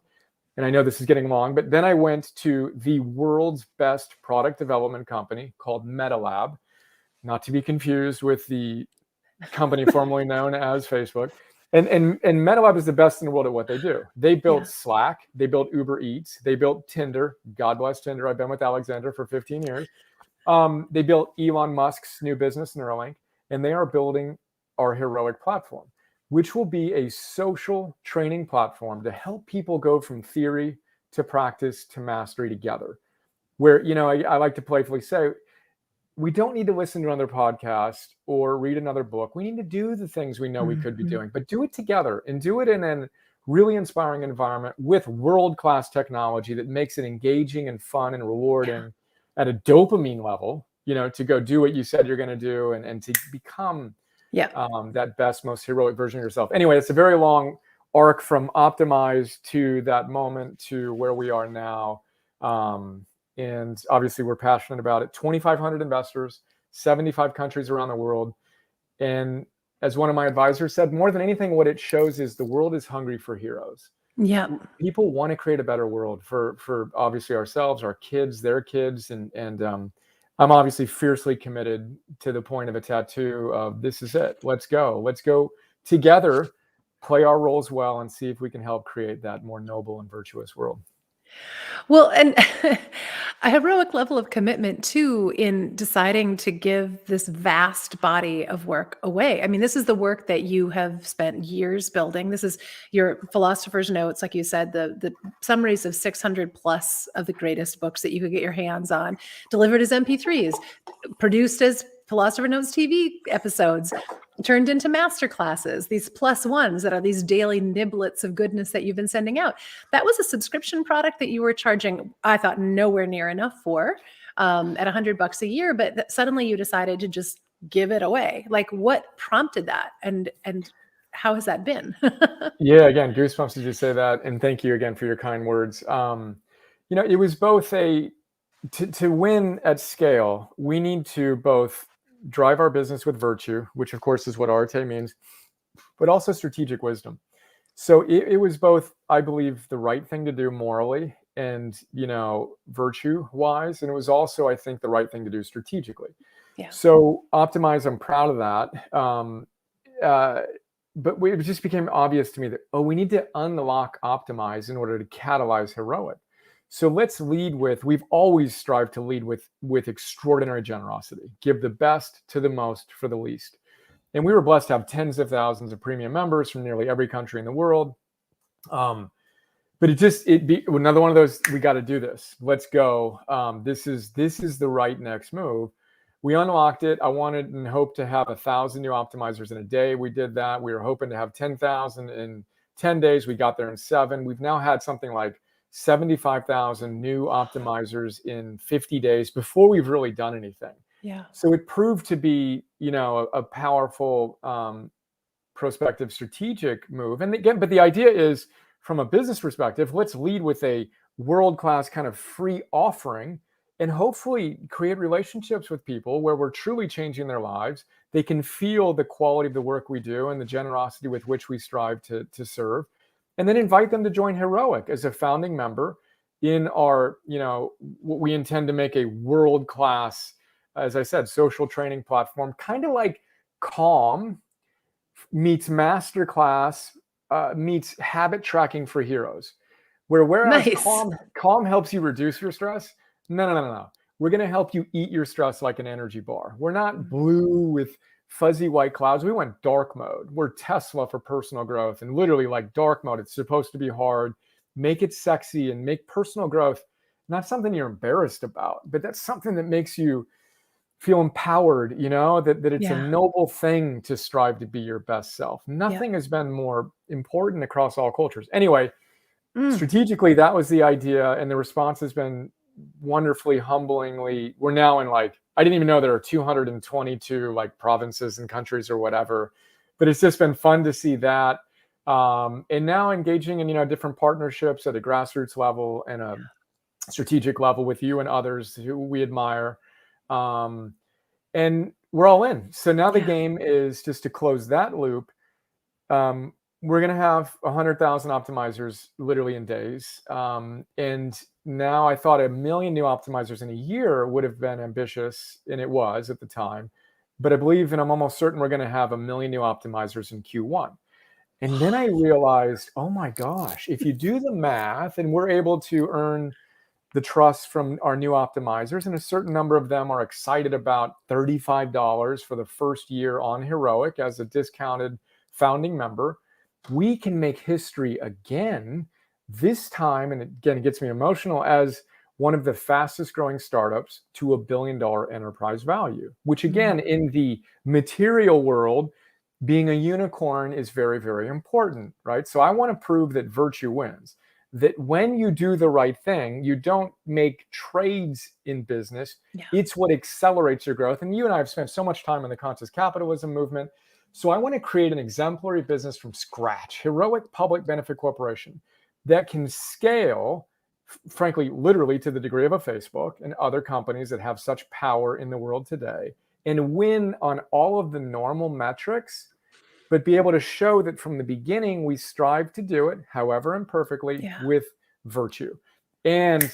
And I know this is getting long, but then I went to the world's best product development company called MetaLab, not to be confused with the company formerly known as Facebook. And MetaLab is the best in the world at what they do. They built Slack, they built Uber Eats, they built Tinder. God bless Tinder. I've been with Alexander for 15 years. They built Elon Musk's new business, Neuralink, and they are building our Heroic platform, which will be a social training platform to help people go from theory to practice to mastery together. Where, I like to playfully say, we don't need to listen to another podcast or read another book. We need to do the things we know we could be doing, but do it together and do it in a really inspiring environment with world-class technology that makes it engaging and fun and rewarding at a dopamine level, to go do what you said you're going to do and to become that best, most heroic version of yourself. Anyway, it's a very long arc from optimize to that moment to where we are now. And obviously we're passionate about it. 2,500 investors, 75 countries around the world. And as one of my advisors said, more than anything, what it shows is the world is hungry for heroes. Yeah. People want to create a better world for obviously ourselves, our kids, their kids. And I'm obviously fiercely committed to the point of a tattoo of this is it. Let's go together, play our roles well, and see if we can help create that more noble and virtuous world. Well, and a heroic level of commitment too in deciding to give this vast body of work away. I mean, this is the work that you have spent years building. This is your philosopher's notes, like you said, the summaries of 600 plus of the greatest books that you could get your hands on, delivered as MP3s, produced as Philosopher Notes TV episodes, turned into master classes, these plus ones that are these daily niblets of goodness that you've been sending out. That was a subscription product that you were charging, I thought, nowhere near enough for at $100 a year, but suddenly you decided to just give it away. Like, what prompted that? And how has that been? Yeah, again, goosebumps as you say that. And thank you again for your kind words. It was both to win at scale, we need to both drive our business with virtue, which of course is what Arte means, but also strategic wisdom. So it was both, I believe, the right thing to do morally and, virtue wise. And it was also, I think, the right thing to do strategically. Yeah. So optimize, I'm proud of that. But it just became obvious to me that, we need to unlock optimize in order to catalyze heroic. So let's lead with, we've always strived to lead with extraordinary generosity, give the best to the most for the least. And we were blessed to have tens of thousands of premium members from nearly every country in the world. But it'd be another one of those, we got to do this. Let's go. This is the right next move. We unlocked it. I wanted and hoped to have 1,000 new optimizers in a day. We did that. We were hoping to have 10,000 in 10 days. We got there in 7. We've now had something like 75,000 new optimizers in 50 days before we've really done anything. Yeah. So it proved to be, a powerful prospective strategic move. And again, but the idea is from a business perspective, let's lead with a world-class kind of free offering and hopefully create relationships with people where we're truly changing their lives. They can feel the quality of the work we do and the generosity with which we strive to serve. And then invite them to join Heroic as a founding member in our, what we intend to make a world-class, as I said, social training platform, kind of like Calm meets Masterclass meets habit tracking for heroes. Whereas Nice. Calm helps you reduce your stress. No. We're going to help you eat your stress like an energy bar. We're not blue with fuzzy white clouds. We went dark mode. We're Tesla for personal growth, and literally like dark mode. It's supposed to be hard. Make it sexy and make personal growth not something you're embarrassed about, but that's something that makes you feel empowered, that it's a noble thing to strive to be your best self. Nothing has been more important across all cultures. Anyway, strategically, that was the idea, and the response has been wonderfully, humblingly, we're now in like, I didn't even know there are 222 like provinces and countries or whatever, but it's just been fun to see that. And now engaging in, different partnerships at a grassroots level and a strategic level with you and others who we admire. And we're all in. So now the game is just to close that loop. We're going to have 100,000 optimizers literally in days. And now I thought 1 million new optimizers in a year would have been ambitious, and it was at the time. But I believe, and I'm almost certain, we're going to have 1 million new optimizers in Q1. And then I realized, oh my gosh, if you do the math and we're able to earn the trust from our new optimizers, and a certain number of them are excited about $35 for the first year on Heroic as a discounted founding member, we can make history again, this time, and again, it gets me emotional, as one of the fastest growing startups to $1 billion enterprise value, which again, in the material world, being a unicorn is very, very important, right? So I want to prove that virtue wins, that when you do the right thing, you don't make trades in business. It's what accelerates your growth. And you and I have spent so much time in the conscious capitalism movement. So I want to create an exemplary business from scratch, heroic public benefit corporation that can scale, frankly, literally to the degree of a Facebook and other companies that have such power in the world today, and win on all of the normal metrics, but be able to show that from the beginning, we strive to do it, however imperfectly, with virtue. And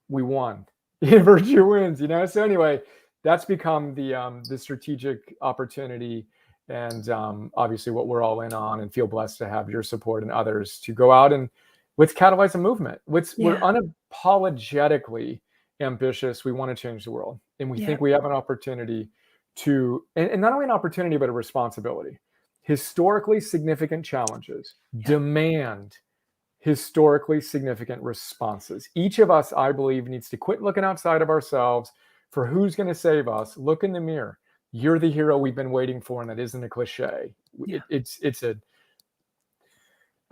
we won. Virtue wins, So anyway, that's become the strategic opportunity, and obviously what we're all in on, and feel blessed to have your support and others to go out and let's catalyze a movement. We're unapologetically ambitious. We want to change the world. And we think we have an opportunity to, and not only an opportunity, but a responsibility. Historically significant challenges demand historically significant responses. Each of us, I believe, needs to quit looking outside of ourselves for who's going to save us. Look in the mirror. You're the hero we've been waiting for, and that isn't a cliche. It's a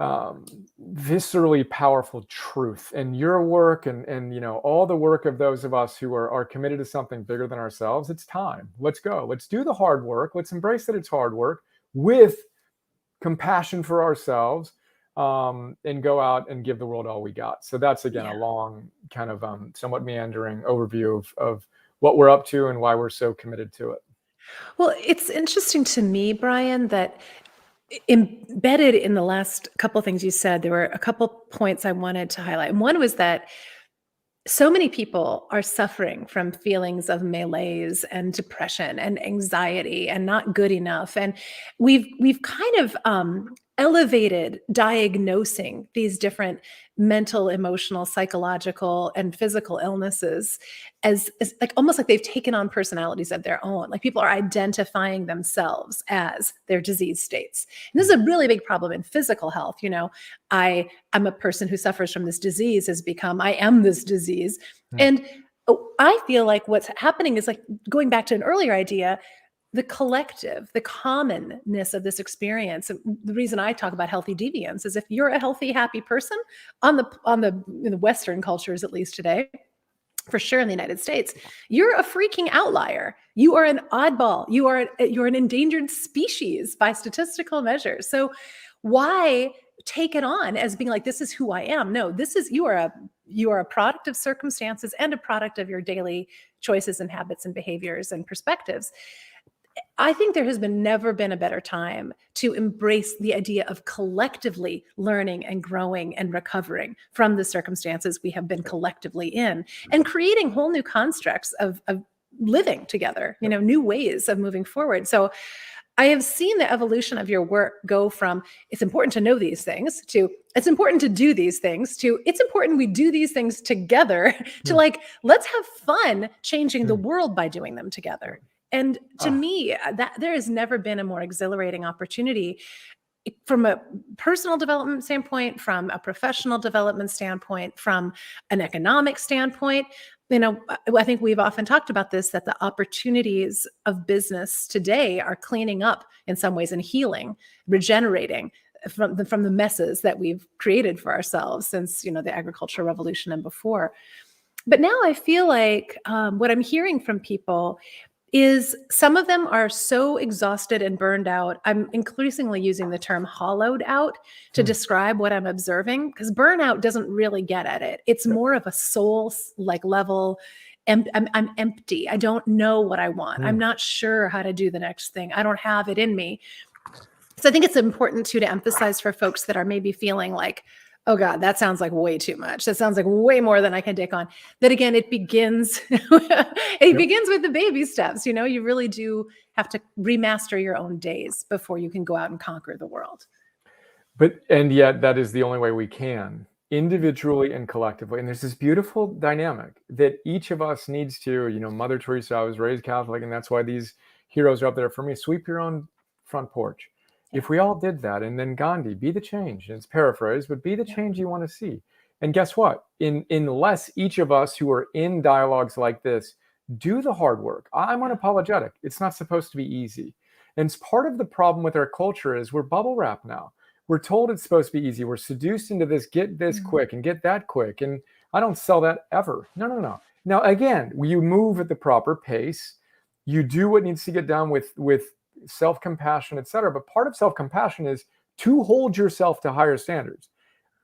viscerally powerful truth. And your work and all the work of those of us who are committed to something bigger than ourselves, it's time. Let's go. Let's do the hard work. Let's embrace that it's hard work with compassion for ourselves, and go out and give the world all we got. So that's, again, a long kind of somewhat meandering overview of what we're up to and why we're so committed to it. Well, it's interesting to me, Brian, that embedded in the last couple of things you said, there were a couple points I wanted to highlight. And one was that so many people are suffering from feelings of malaise and depression and anxiety and not good enough. And we've kind of elevated diagnosing these different mental, emotional, psychological, and physical illnesses as like almost like they've taken on personalities of their own. Like people are identifying themselves as their disease states. And this is a really big problem in physical health. I'm a person who suffers from this disease has become, I am this disease. And I feel like what's happening is like going back to an earlier idea, the collective, the commonness of this experience. And the reason I talk about healthy deviance is if you're a healthy, happy person in the Western cultures, at least today, for sure in the United States, you're a freaking outlier. You are an oddball. You're an endangered species by statistical measures. So why take it on as being like, this is who I am? No, you are a product of circumstances and a product of your daily choices and habits and behaviors and perspectives. I think there has never been a better time to embrace the idea of collectively learning and growing and recovering from the circumstances we have been collectively in, and creating whole new constructs of living together, new ways of moving forward. So I have seen the evolution of your work go from it's important to know these things to it's important to do these things to it's important we do these things together to like, let's have fun changing the world by doing them together. And to me, that there has never been a more exhilarating opportunity from a personal development standpoint, from a professional development standpoint, from an economic standpoint. I think we've often talked about this, that the opportunities of business today are cleaning up in some ways and healing, regenerating from the messes that we've created for ourselves since, the agricultural revolution and before. But now I feel like what I'm hearing from people is some of them are so exhausted and burned out. I'm increasingly using the term hollowed out to Hmm. describe what I'm observing, because burnout doesn't really get at it. It's Yep. more of a soul like level. I'm empty. I don't know what I want. Hmm. I'm not sure how to do the next thing. I don't have it in me. So I think it's important too to emphasize for folks that are maybe feeling like, oh God, that sounds like way too much. That sounds like way more than I can take on. That again, it begins, it Yep. begins with the baby steps. You know, you really do have to remaster your own days before you can go out and conquer the world. And yet that is the only way we can, individually and collectively. And there's this beautiful dynamic that each of us needs to, Mother Teresa, I was raised Catholic, and that's why these heroes are up there for me. Sweep your own front porch. Yeah. If we all did that, and then Gandhi, be the change, and it's paraphrased, but be the Yeah. change you want to see. And guess what? Unless each of us who are in dialogues like this do the hard work, I'm unapologetic. It's not supposed to be easy. And it's part of the problem with our culture is we're bubble wrap now. We're told it's supposed to be easy. We're seduced into this, get this quick and get that quick. And I don't sell that ever. No, no, no. Now, again, you move at the proper pace. You do what needs to get done with self-compassion, et cetera. But part of self-compassion is to hold yourself to higher standards.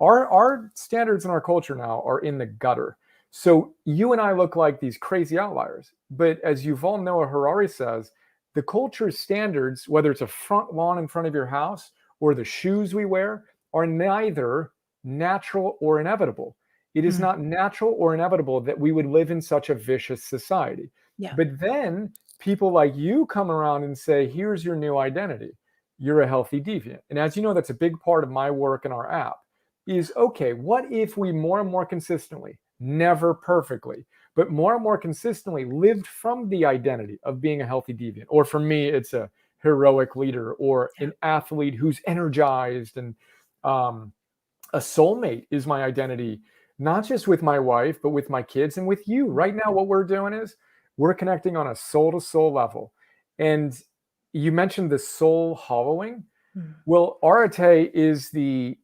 Our standards in our culture now are in the gutter. So you and I look like these crazy outliers. But as Yuval Noah Harari says, the culture's standards, whether it's a front lawn in front of your house or the shoes we wear, are neither natural or inevitable. It is not natural or inevitable that we would live in such a vicious society. Yeah. But then people like you come around and say, here's your new identity. You're a healthy deviant. And as you know, that's a big part of my work in our app is, okay, what if we more and more consistently, never perfectly, but more and more consistently lived from the identity of being a healthy deviant? Or for me, it's a heroic leader or an athlete who's energized, and a soulmate is my identity, not just with my wife, but with my kids and with you. Right now, what we're doing is we're connecting on a soul to soul level. And you mentioned the soul hollowing. Well, arete is the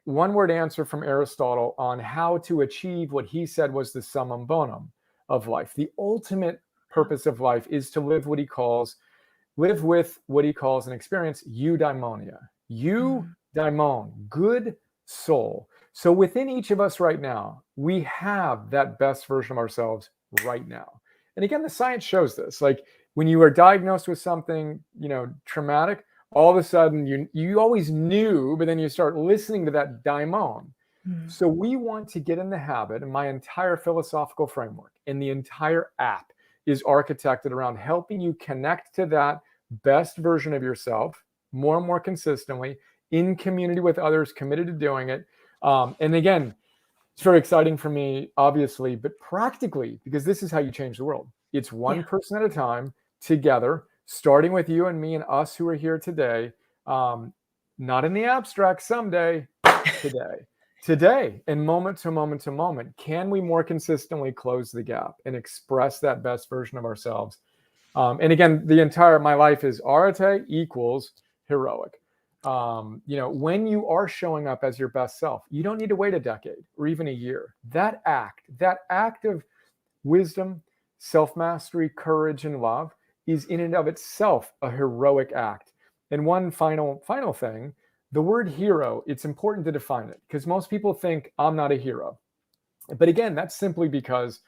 one word answer from Aristotle on how to achieve what he said was the summum bonum of life. The ultimate purpose of life is to live with what he calls an experience eudaimonia. Eudaimon, good soul. So within each of us right now, we have that best version of ourselves right now. And again, the science shows this. Like when you are diagnosed with something, traumatic, all of a sudden you always knew, but then you start listening to that daimon. So we want to get in the habit, and my entire philosophical framework and the entire app is architected around helping you connect to that best version of yourself more and more consistently in community with others committed to doing it. And again, it's very exciting for me, obviously, but practically, because this is how you change the world. It's one person at a time, together, starting with you and me and us who are here today. Not in the abstract, someday, today, and moment to moment to moment. Can we more consistently close the gap and express that best version of ourselves? And again, my life is arete equals heroic. When you are showing up as your best self, you don't need to wait a decade or even a year. That act of wisdom, self-mastery, courage, and love is in and of itself a heroic act. And one final thing, the word hero, it's important to define it because most people think I'm not a hero. But again, that's simply because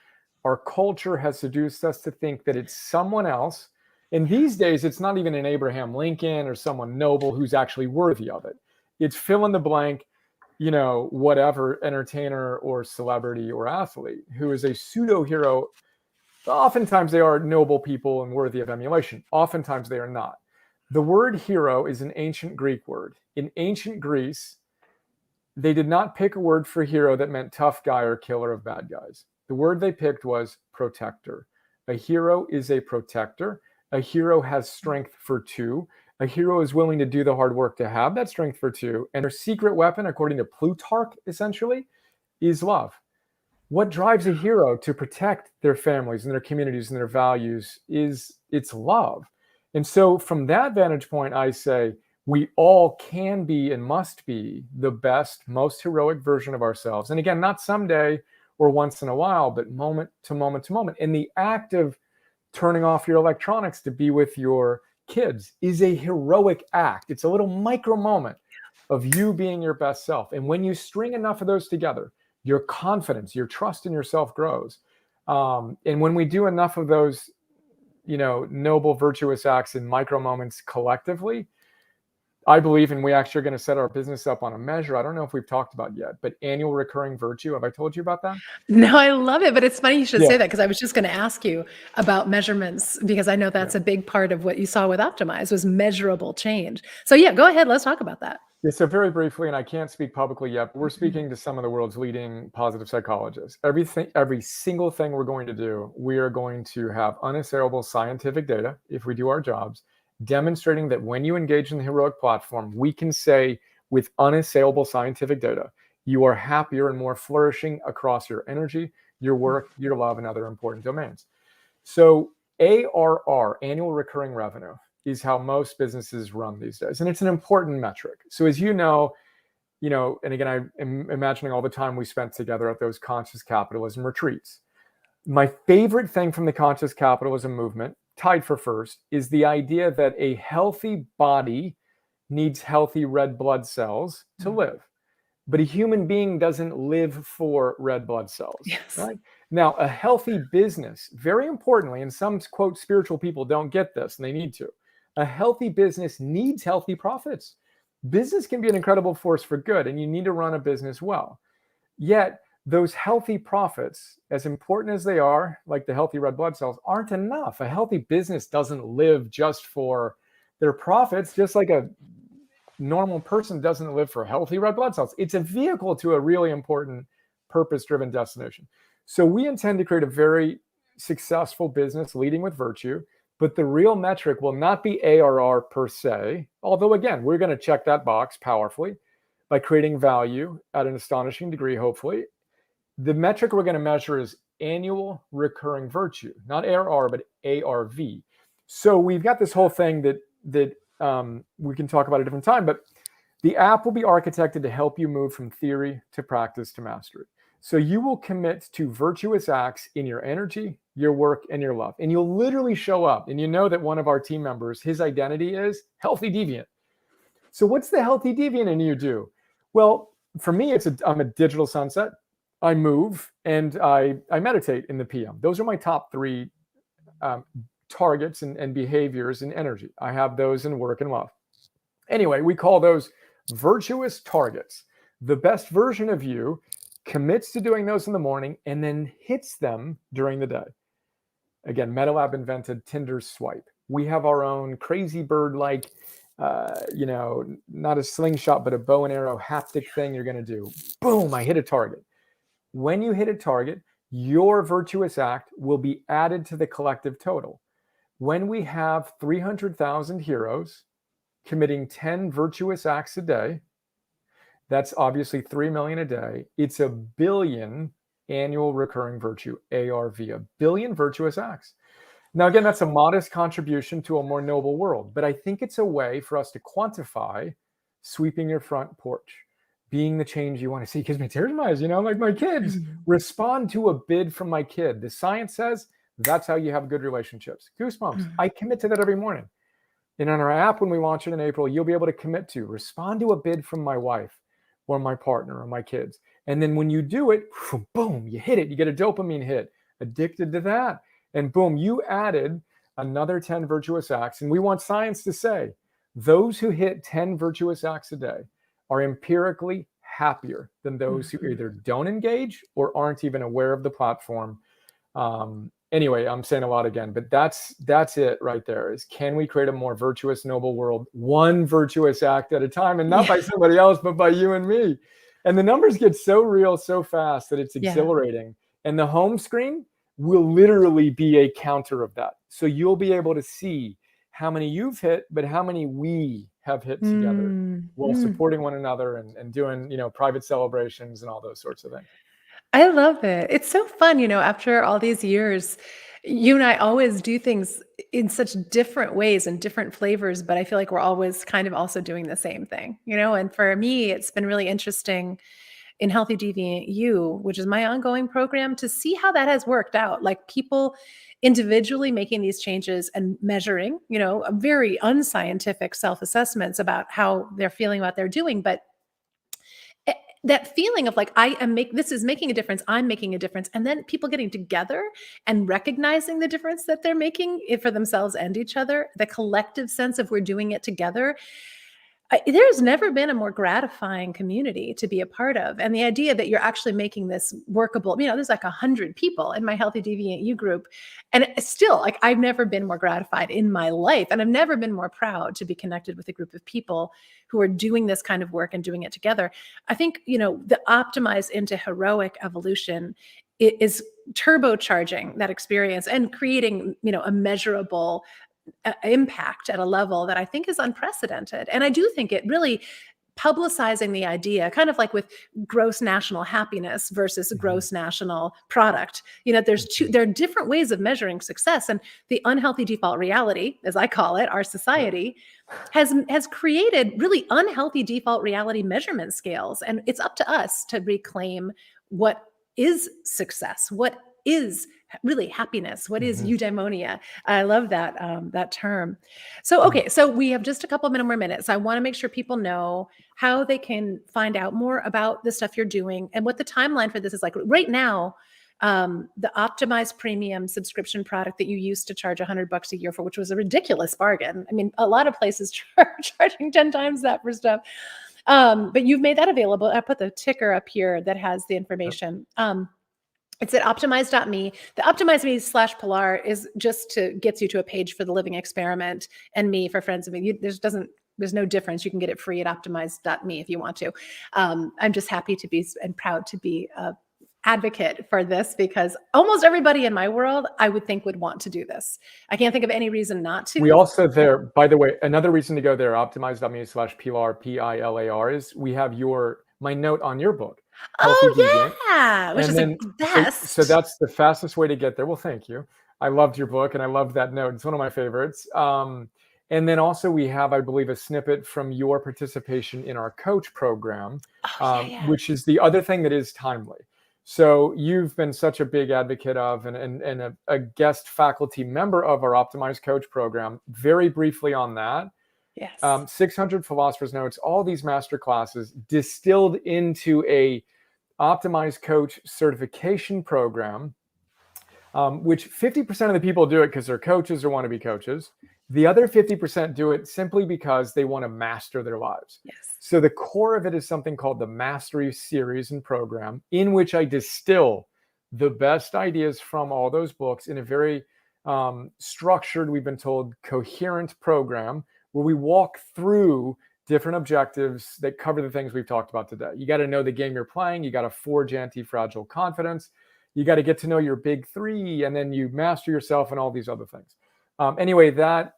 our culture has seduced us to think that it's someone else. And these days, it's not even an Abraham Lincoln or someone noble who's actually worthy of it. It's fill in the blank, whatever entertainer or celebrity or athlete who is a pseudo hero. Oftentimes, they are noble people and worthy of emulation. Oftentimes, they are not. The word hero is an ancient Greek word. In ancient Greece, they did not pick a word for hero that meant tough guy or killer of bad guys. The word they picked was protector. A hero is a protector. A hero has strength for two. A hero is willing to do the hard work to have that strength for two. And their secret weapon, according to Plutarch, essentially, is love. What drives a hero to protect their families and their communities and their values is it's love. And so from that vantage point, I say, we all can be and must be the best, most heroic version of ourselves. And again, not someday or once in a while, but moment to moment to moment. And the act of turning off your electronics to be with your kids is a heroic act. It's a little micro moment of you being your best self. And when you string enough of those together, your confidence, your trust in yourself grows. And when we do enough of those, noble, virtuous acts in micro moments collectively, I believe, and we actually are going to set our business up on a measure. I don't know if we've talked about yet, but annual recurring virtue. Have I told you about that? No, I love it, but it's funny you should Yeah. say that because I was just going to ask you about measurements because I know that's Yeah. a big part of what you saw with Optimize was measurable change. So yeah, go ahead. Let's talk about that. Yeah, so very briefly, and I can't speak publicly yet, but we're Mhm. speaking to some of the world's leading positive psychologists. Every single thing we're going to do, we are going to have unassailable scientific data, if we do our jobs, demonstrating that when you engage in the heroic platform, we can say with unassailable scientific data, you are happier and more flourishing across your energy, your work, your love, and other important domains. So ARR, annual recurring revenue, is how most businesses run these days. And it's an important metric. So as and again, I'm imagining all the time we spent together at those conscious capitalism retreats. My favorite thing from the conscious capitalism movement, tied for first, is the idea that a healthy body needs healthy red blood cells to live. But a human being doesn't live for red blood cells, Yes. right? Now, a healthy business, very importantly, and some quote spiritual people don't get this and they need to. A healthy business needs healthy profits. Business can be an incredible force for good, and you need to run a business well. Yet, those healthy profits, as important as they are, like the healthy red blood cells, aren't enough. A healthy business doesn't live just for their profits, just like a normal person doesn't live for healthy red blood cells. It's a vehicle to a really important purpose-driven destination. So we intend to create a very successful business leading with virtue, but the real metric will not be ARR per se, although again, we're going to check that box powerfully by creating value at an astonishing degree, hopefully. The metric we're going to measure is annual recurring virtue, not ARR, but ARV. So we've got this whole thing that we can talk about at a different time, but the app will be architected to help you move from theory to practice to mastery. So you will commit to virtuous acts in your energy, your work, and your love. And you'll literally show up. And you know that one of our team members, his identity is Healthy Deviant. So what's the Healthy Deviant in you do? Well, for me, I'm a digital sunset. I move and I meditate in the PM. Those are my top three targets and behaviors and energy. I have those in work and love. Anyway, we call those virtuous targets. The best version of you commits to doing those in the morning and then hits them during the day. Again, MetaLab invented Tinder's swipe. We have our own crazy bird like, not a slingshot, but a bow and arrow haptic thing you're going to do. Boom, I hit a target. When you hit a target, your virtuous act will be added to the collective total. When we have 300,000 heroes committing 10 virtuous acts a day, that's obviously 3 million a day. It's a billion annual recurring virtue, ARV, a billion virtuous acts. Now, again, that's a modest contribution to a more noble world, but I think it's a way for us to quantify sweeping your front porch, being the change you want to see. Because my tears in my eyes, like my kids, respond to a bid from my kid. The science says that's how you have good relationships. Goosebumps. I commit to that every morning. And on our app, when we launch it in April, you'll be able to commit to respond to a bid from my wife or my partner or my kids. And then when you do it, boom, you hit it. You get a dopamine hit. Addicted to that. And boom, you added another 10 virtuous acts. And we want science to say those who hit 10 virtuous acts a day are empirically happier than those who either don't engage or aren't even aware of the platform. Anyway, I'm saying a lot again, but that's it right there is, can we create a more virtuous, noble world, one virtuous act at a time, and not by somebody else, but by you and me. And the numbers get so real so fast that it's exhilarating. And the home screen will literally be a counter of that. So you'll be able to see how many you've hit, but how many we have hit together while supporting one another and doing, private celebrations and all those sorts of things. I love it. It's so fun, after all these years, you and I always do things in such different ways and different flavors, but I feel like we're always kind of also doing the same thing, and for me, it's been really interesting in Healthy Deviant You, which is my ongoing program, to see how that has worked out. Like people individually making these changes and measuring, very unscientific self-assessments about how they're feeling, what they're doing. But that feeling of like, this is making a difference, I'm making a difference. And then people getting together and recognizing the difference that they're making for themselves and each other, the collective sense of we're doing it together. There's never been a more gratifying community to be a part of. And the idea that you're actually making this workable, there's like 100 people in my Healthy Deviant You group. And it's still, like, I've never been more gratified in my life. And I've never been more proud to be connected with a group of people who are doing this kind of work and doing it together. I think, the optimized into heroic evolution is turbocharging that experience and creating, a measurable impact at a level that I think is unprecedented. And I do think it really publicizing the idea, kind of like with gross national happiness versus gross national product. There are different ways of measuring success, and the unhealthy default reality, as I call it, our society has created really unhealthy default reality measurement scales. And it's up to us to reclaim what is success, what is really happiness, what is eudaimonia. I love that term. So, okay, so we have just a couple more minutes. I want to make sure people know how they can find out more about the stuff you're doing and what the timeline for this is like. Right now, the optimized premium subscription product that you used to charge $100 a year for, which was a ridiculous bargain. I mean, a lot of places charging 10 times that for stuff. But you've made that available. I put the ticker up here that has the information. It's at optimize.me. The optimize.me/Pilar is just gets you to a page for the living experiment and me for friends of me. There's no difference. You can get it free at optimize.me if you want to. I'm just happy to be and proud to be a advocate for this, because almost everybody in my world, I would think, would want to do this. I can't think of any reason not to. We also there, by the way, another reason to go there, optimize.me/Pilar, Pilar, is we have my note on your book. Healthy Deviant, yeah, which is the best. So that's the fastest way to get there. Well, thank you. I loved your book and I loved that note. It's one of my favorites. And then also we have, I believe, a snippet from your participation in our coach program, which is the other thing that is timely. So you've been such a big advocate of and a guest faculty member of our Optimized Coach program. Very briefly on that. Yes. 600 philosophers' notes, all these master classes distilled into a Optimized Coach certification program, which 50% of the people do it because they're coaches or want to be coaches. The other 50% do it simply because they want to master their lives. Yes. So the core of it is something called the Mastery Series and Program, in which I distill the best ideas from all those books in a very structured, we've been told, coherent program where we walk through different objectives that cover the things we've talked about today. You got to know the game you're playing. You got to forge anti-fragile confidence. You got to get to know your big three, and then you master yourself and all these other things. Anyway, that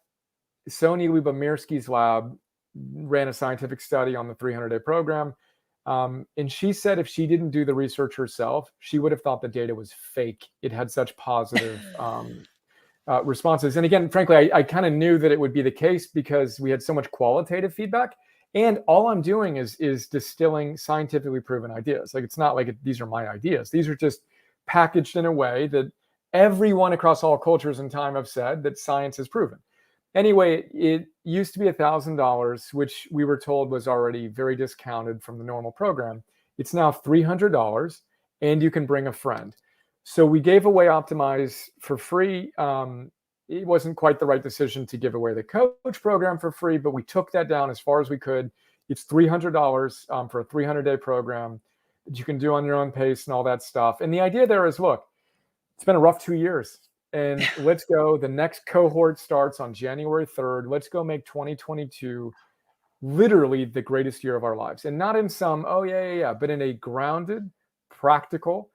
Sony Lyubomirsky's lab ran a scientific study on the 300-day program. And she said if she didn't do the research herself, she would have thought the data was fake. It had such positive responses. And again, frankly, I kind of knew that it would be the case because we had so much qualitative feedback. And all I'm doing is distilling scientifically proven ideas. Like, it's not like these are my ideas. These are just packaged in a way that everyone across all cultures and time have said that science has proven. Anyway, it used to be $1,000, which we were told was already very discounted from the normal program. It's now $300, and you can bring a friend. So we gave away Optimize for free. It wasn't quite the right decision to give away the coach program for free, but we took that down as far as we could. It's $300 for a 300-day program that you can do on your own pace and all that stuff. And the idea there is, look, it's been a rough 2 years. And let's go. The next cohort starts on January 3rd. Let's go make 2022 literally the greatest year of our lives. And not in some, but in a grounded, practical,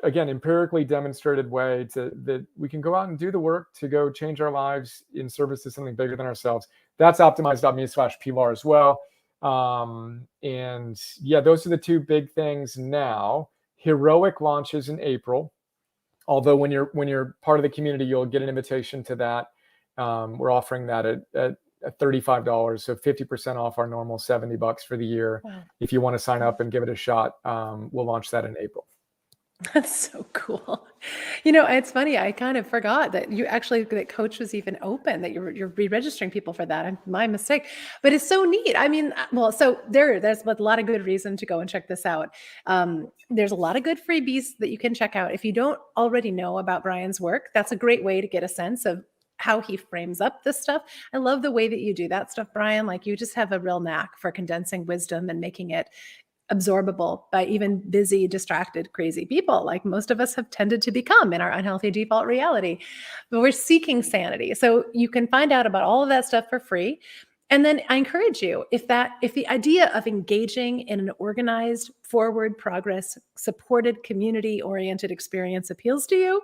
again, empirically demonstrated way that we can go out and do the work to go change our lives in service to something bigger than ourselves. That's optimize.me/Pilar as well. And yeah, those are the two big things now. Heroic launches in April. Although when you're part of the community, you'll get an invitation to that. We're offering that at at $35. So 50% off our normal $70 for the year. Wow. If you want to sign up and give it a shot, we'll launch that in April. That's so cool. You know, it's funny. I kind of forgot that that Coach was even open, that you're re-registering people for that. My mistake, but it's so neat. I mean, well, so there's a lot of good reason to go and check this out. There's a lot of good freebies that you can check out. If you don't already know about Brian's work, that's a great way to get a sense of how he frames up this stuff. I love the way that you do that stuff, Brian. Like, you just have a real knack for condensing wisdom and making it absorbable by even busy, distracted, crazy people, like most of us have tended to become in our unhealthy default reality. But we're seeking sanity. So you can find out about all of that stuff for free. And then I encourage you, if the idea of engaging in an organized, forward progress, supported, community-oriented experience appeals to you,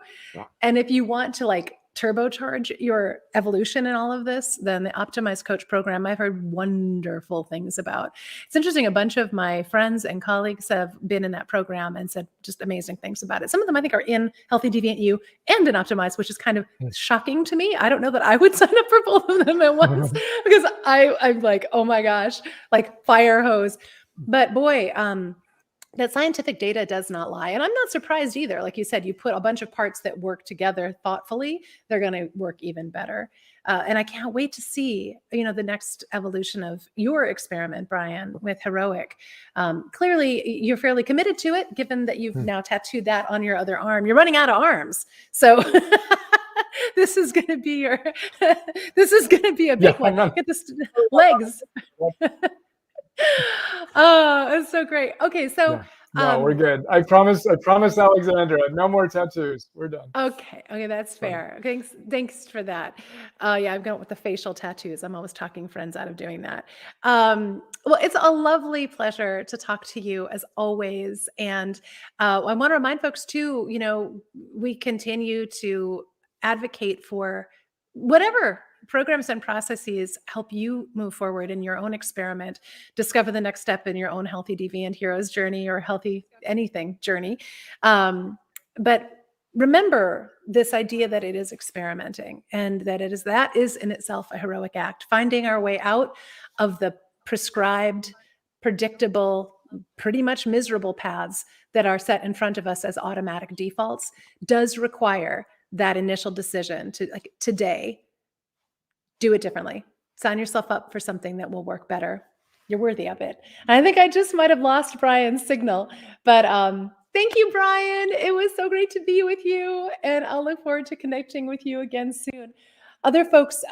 and if you want to like turbocharge your evolution in all of this, then the Optimized Coach program, I've heard wonderful things about. It's interesting. A bunch of my friends and colleagues have been in that program and said just amazing things about it. Some of them I think are in Healthy Deviant U and in Optimized, which is kind of shocking to me. I don't know that I would sign up for both of them at once because I'm like, oh my gosh, like fire hose. But boy, that scientific data does not lie. And I'm not surprised either. Like you said, you put a bunch of parts that work together thoughtfully, they're going to work even better. And I can't wait to see, the next evolution of your experiment, Brian, with Heroic. Clearly, you're fairly committed to it, given that you've now tattooed that on your other arm. You're running out of arms. So this is going to be a big one. Get this legs. Oh, it's so great. Okay, so no, we're good. I promise, Alexandra, no more tattoos. We're done. Okay, that's fair. Thanks for that. Yeah, I've gone with the facial tattoos. I'm always talking friends out of doing that. Well, it's a lovely pleasure to talk to you as always. And I want to remind folks too, we continue to advocate for whatever programs and processes help you move forward in your own experiment, discover the next step in your own Healthy Deviant hero's journey or healthy anything journey. But remember this idea that it is experimenting and that is in itself a heroic act. Finding our way out of the prescribed, predictable, pretty much miserable paths that are set in front of us as automatic defaults does require that initial decision to, like, today, do it differently. Sign yourself up for something that will work better. You're worthy of it. And I think I just might have lost Brian's signal, but thank you, Brian. It was so great to be with you, and I'll look forward to connecting with you again soon. Other folks,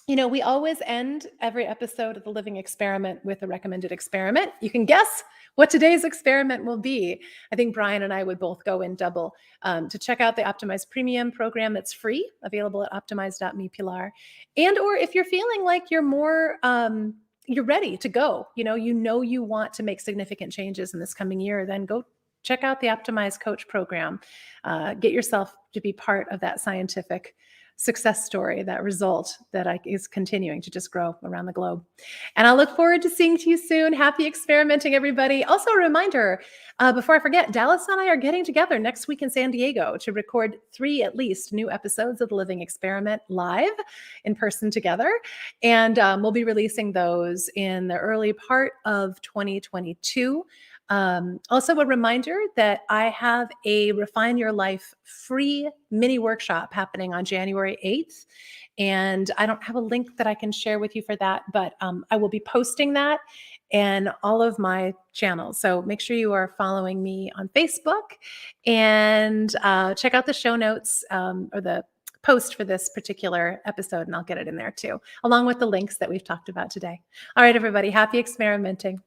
we always end every episode of The Living Experiment with a recommended experiment. You can guess what today's experiment will be. I think Brian and I would both go in double to check out the Optimized Premium program that's free, available at optimize.me, Pilar. And or if you're feeling like you're more, you're ready to go, you want to make significant changes in this coming year, then go check out the Optimized Coach program. Get yourself to be part of that scientific success story, that result that is continuing to just grow around the globe. And I look forward to seeing you soon. Happy experimenting, everybody. Also a reminder, before I forget, Dallas and I are getting together next week in San Diego to record 3 at least new episodes of The Living Experiment live in person together. And we'll be releasing those in the early part of 2022. Also a reminder that I have a Refine Your Life free mini workshop happening on January 8th. And I don't have a link that I can share with you for that, but I will be posting that in all of my channels. So make sure you are following me on Facebook and check out the show notes or the post for this particular episode, and I'll get it in there too, along with the links that we've talked about today. All right, everybody, happy experimenting.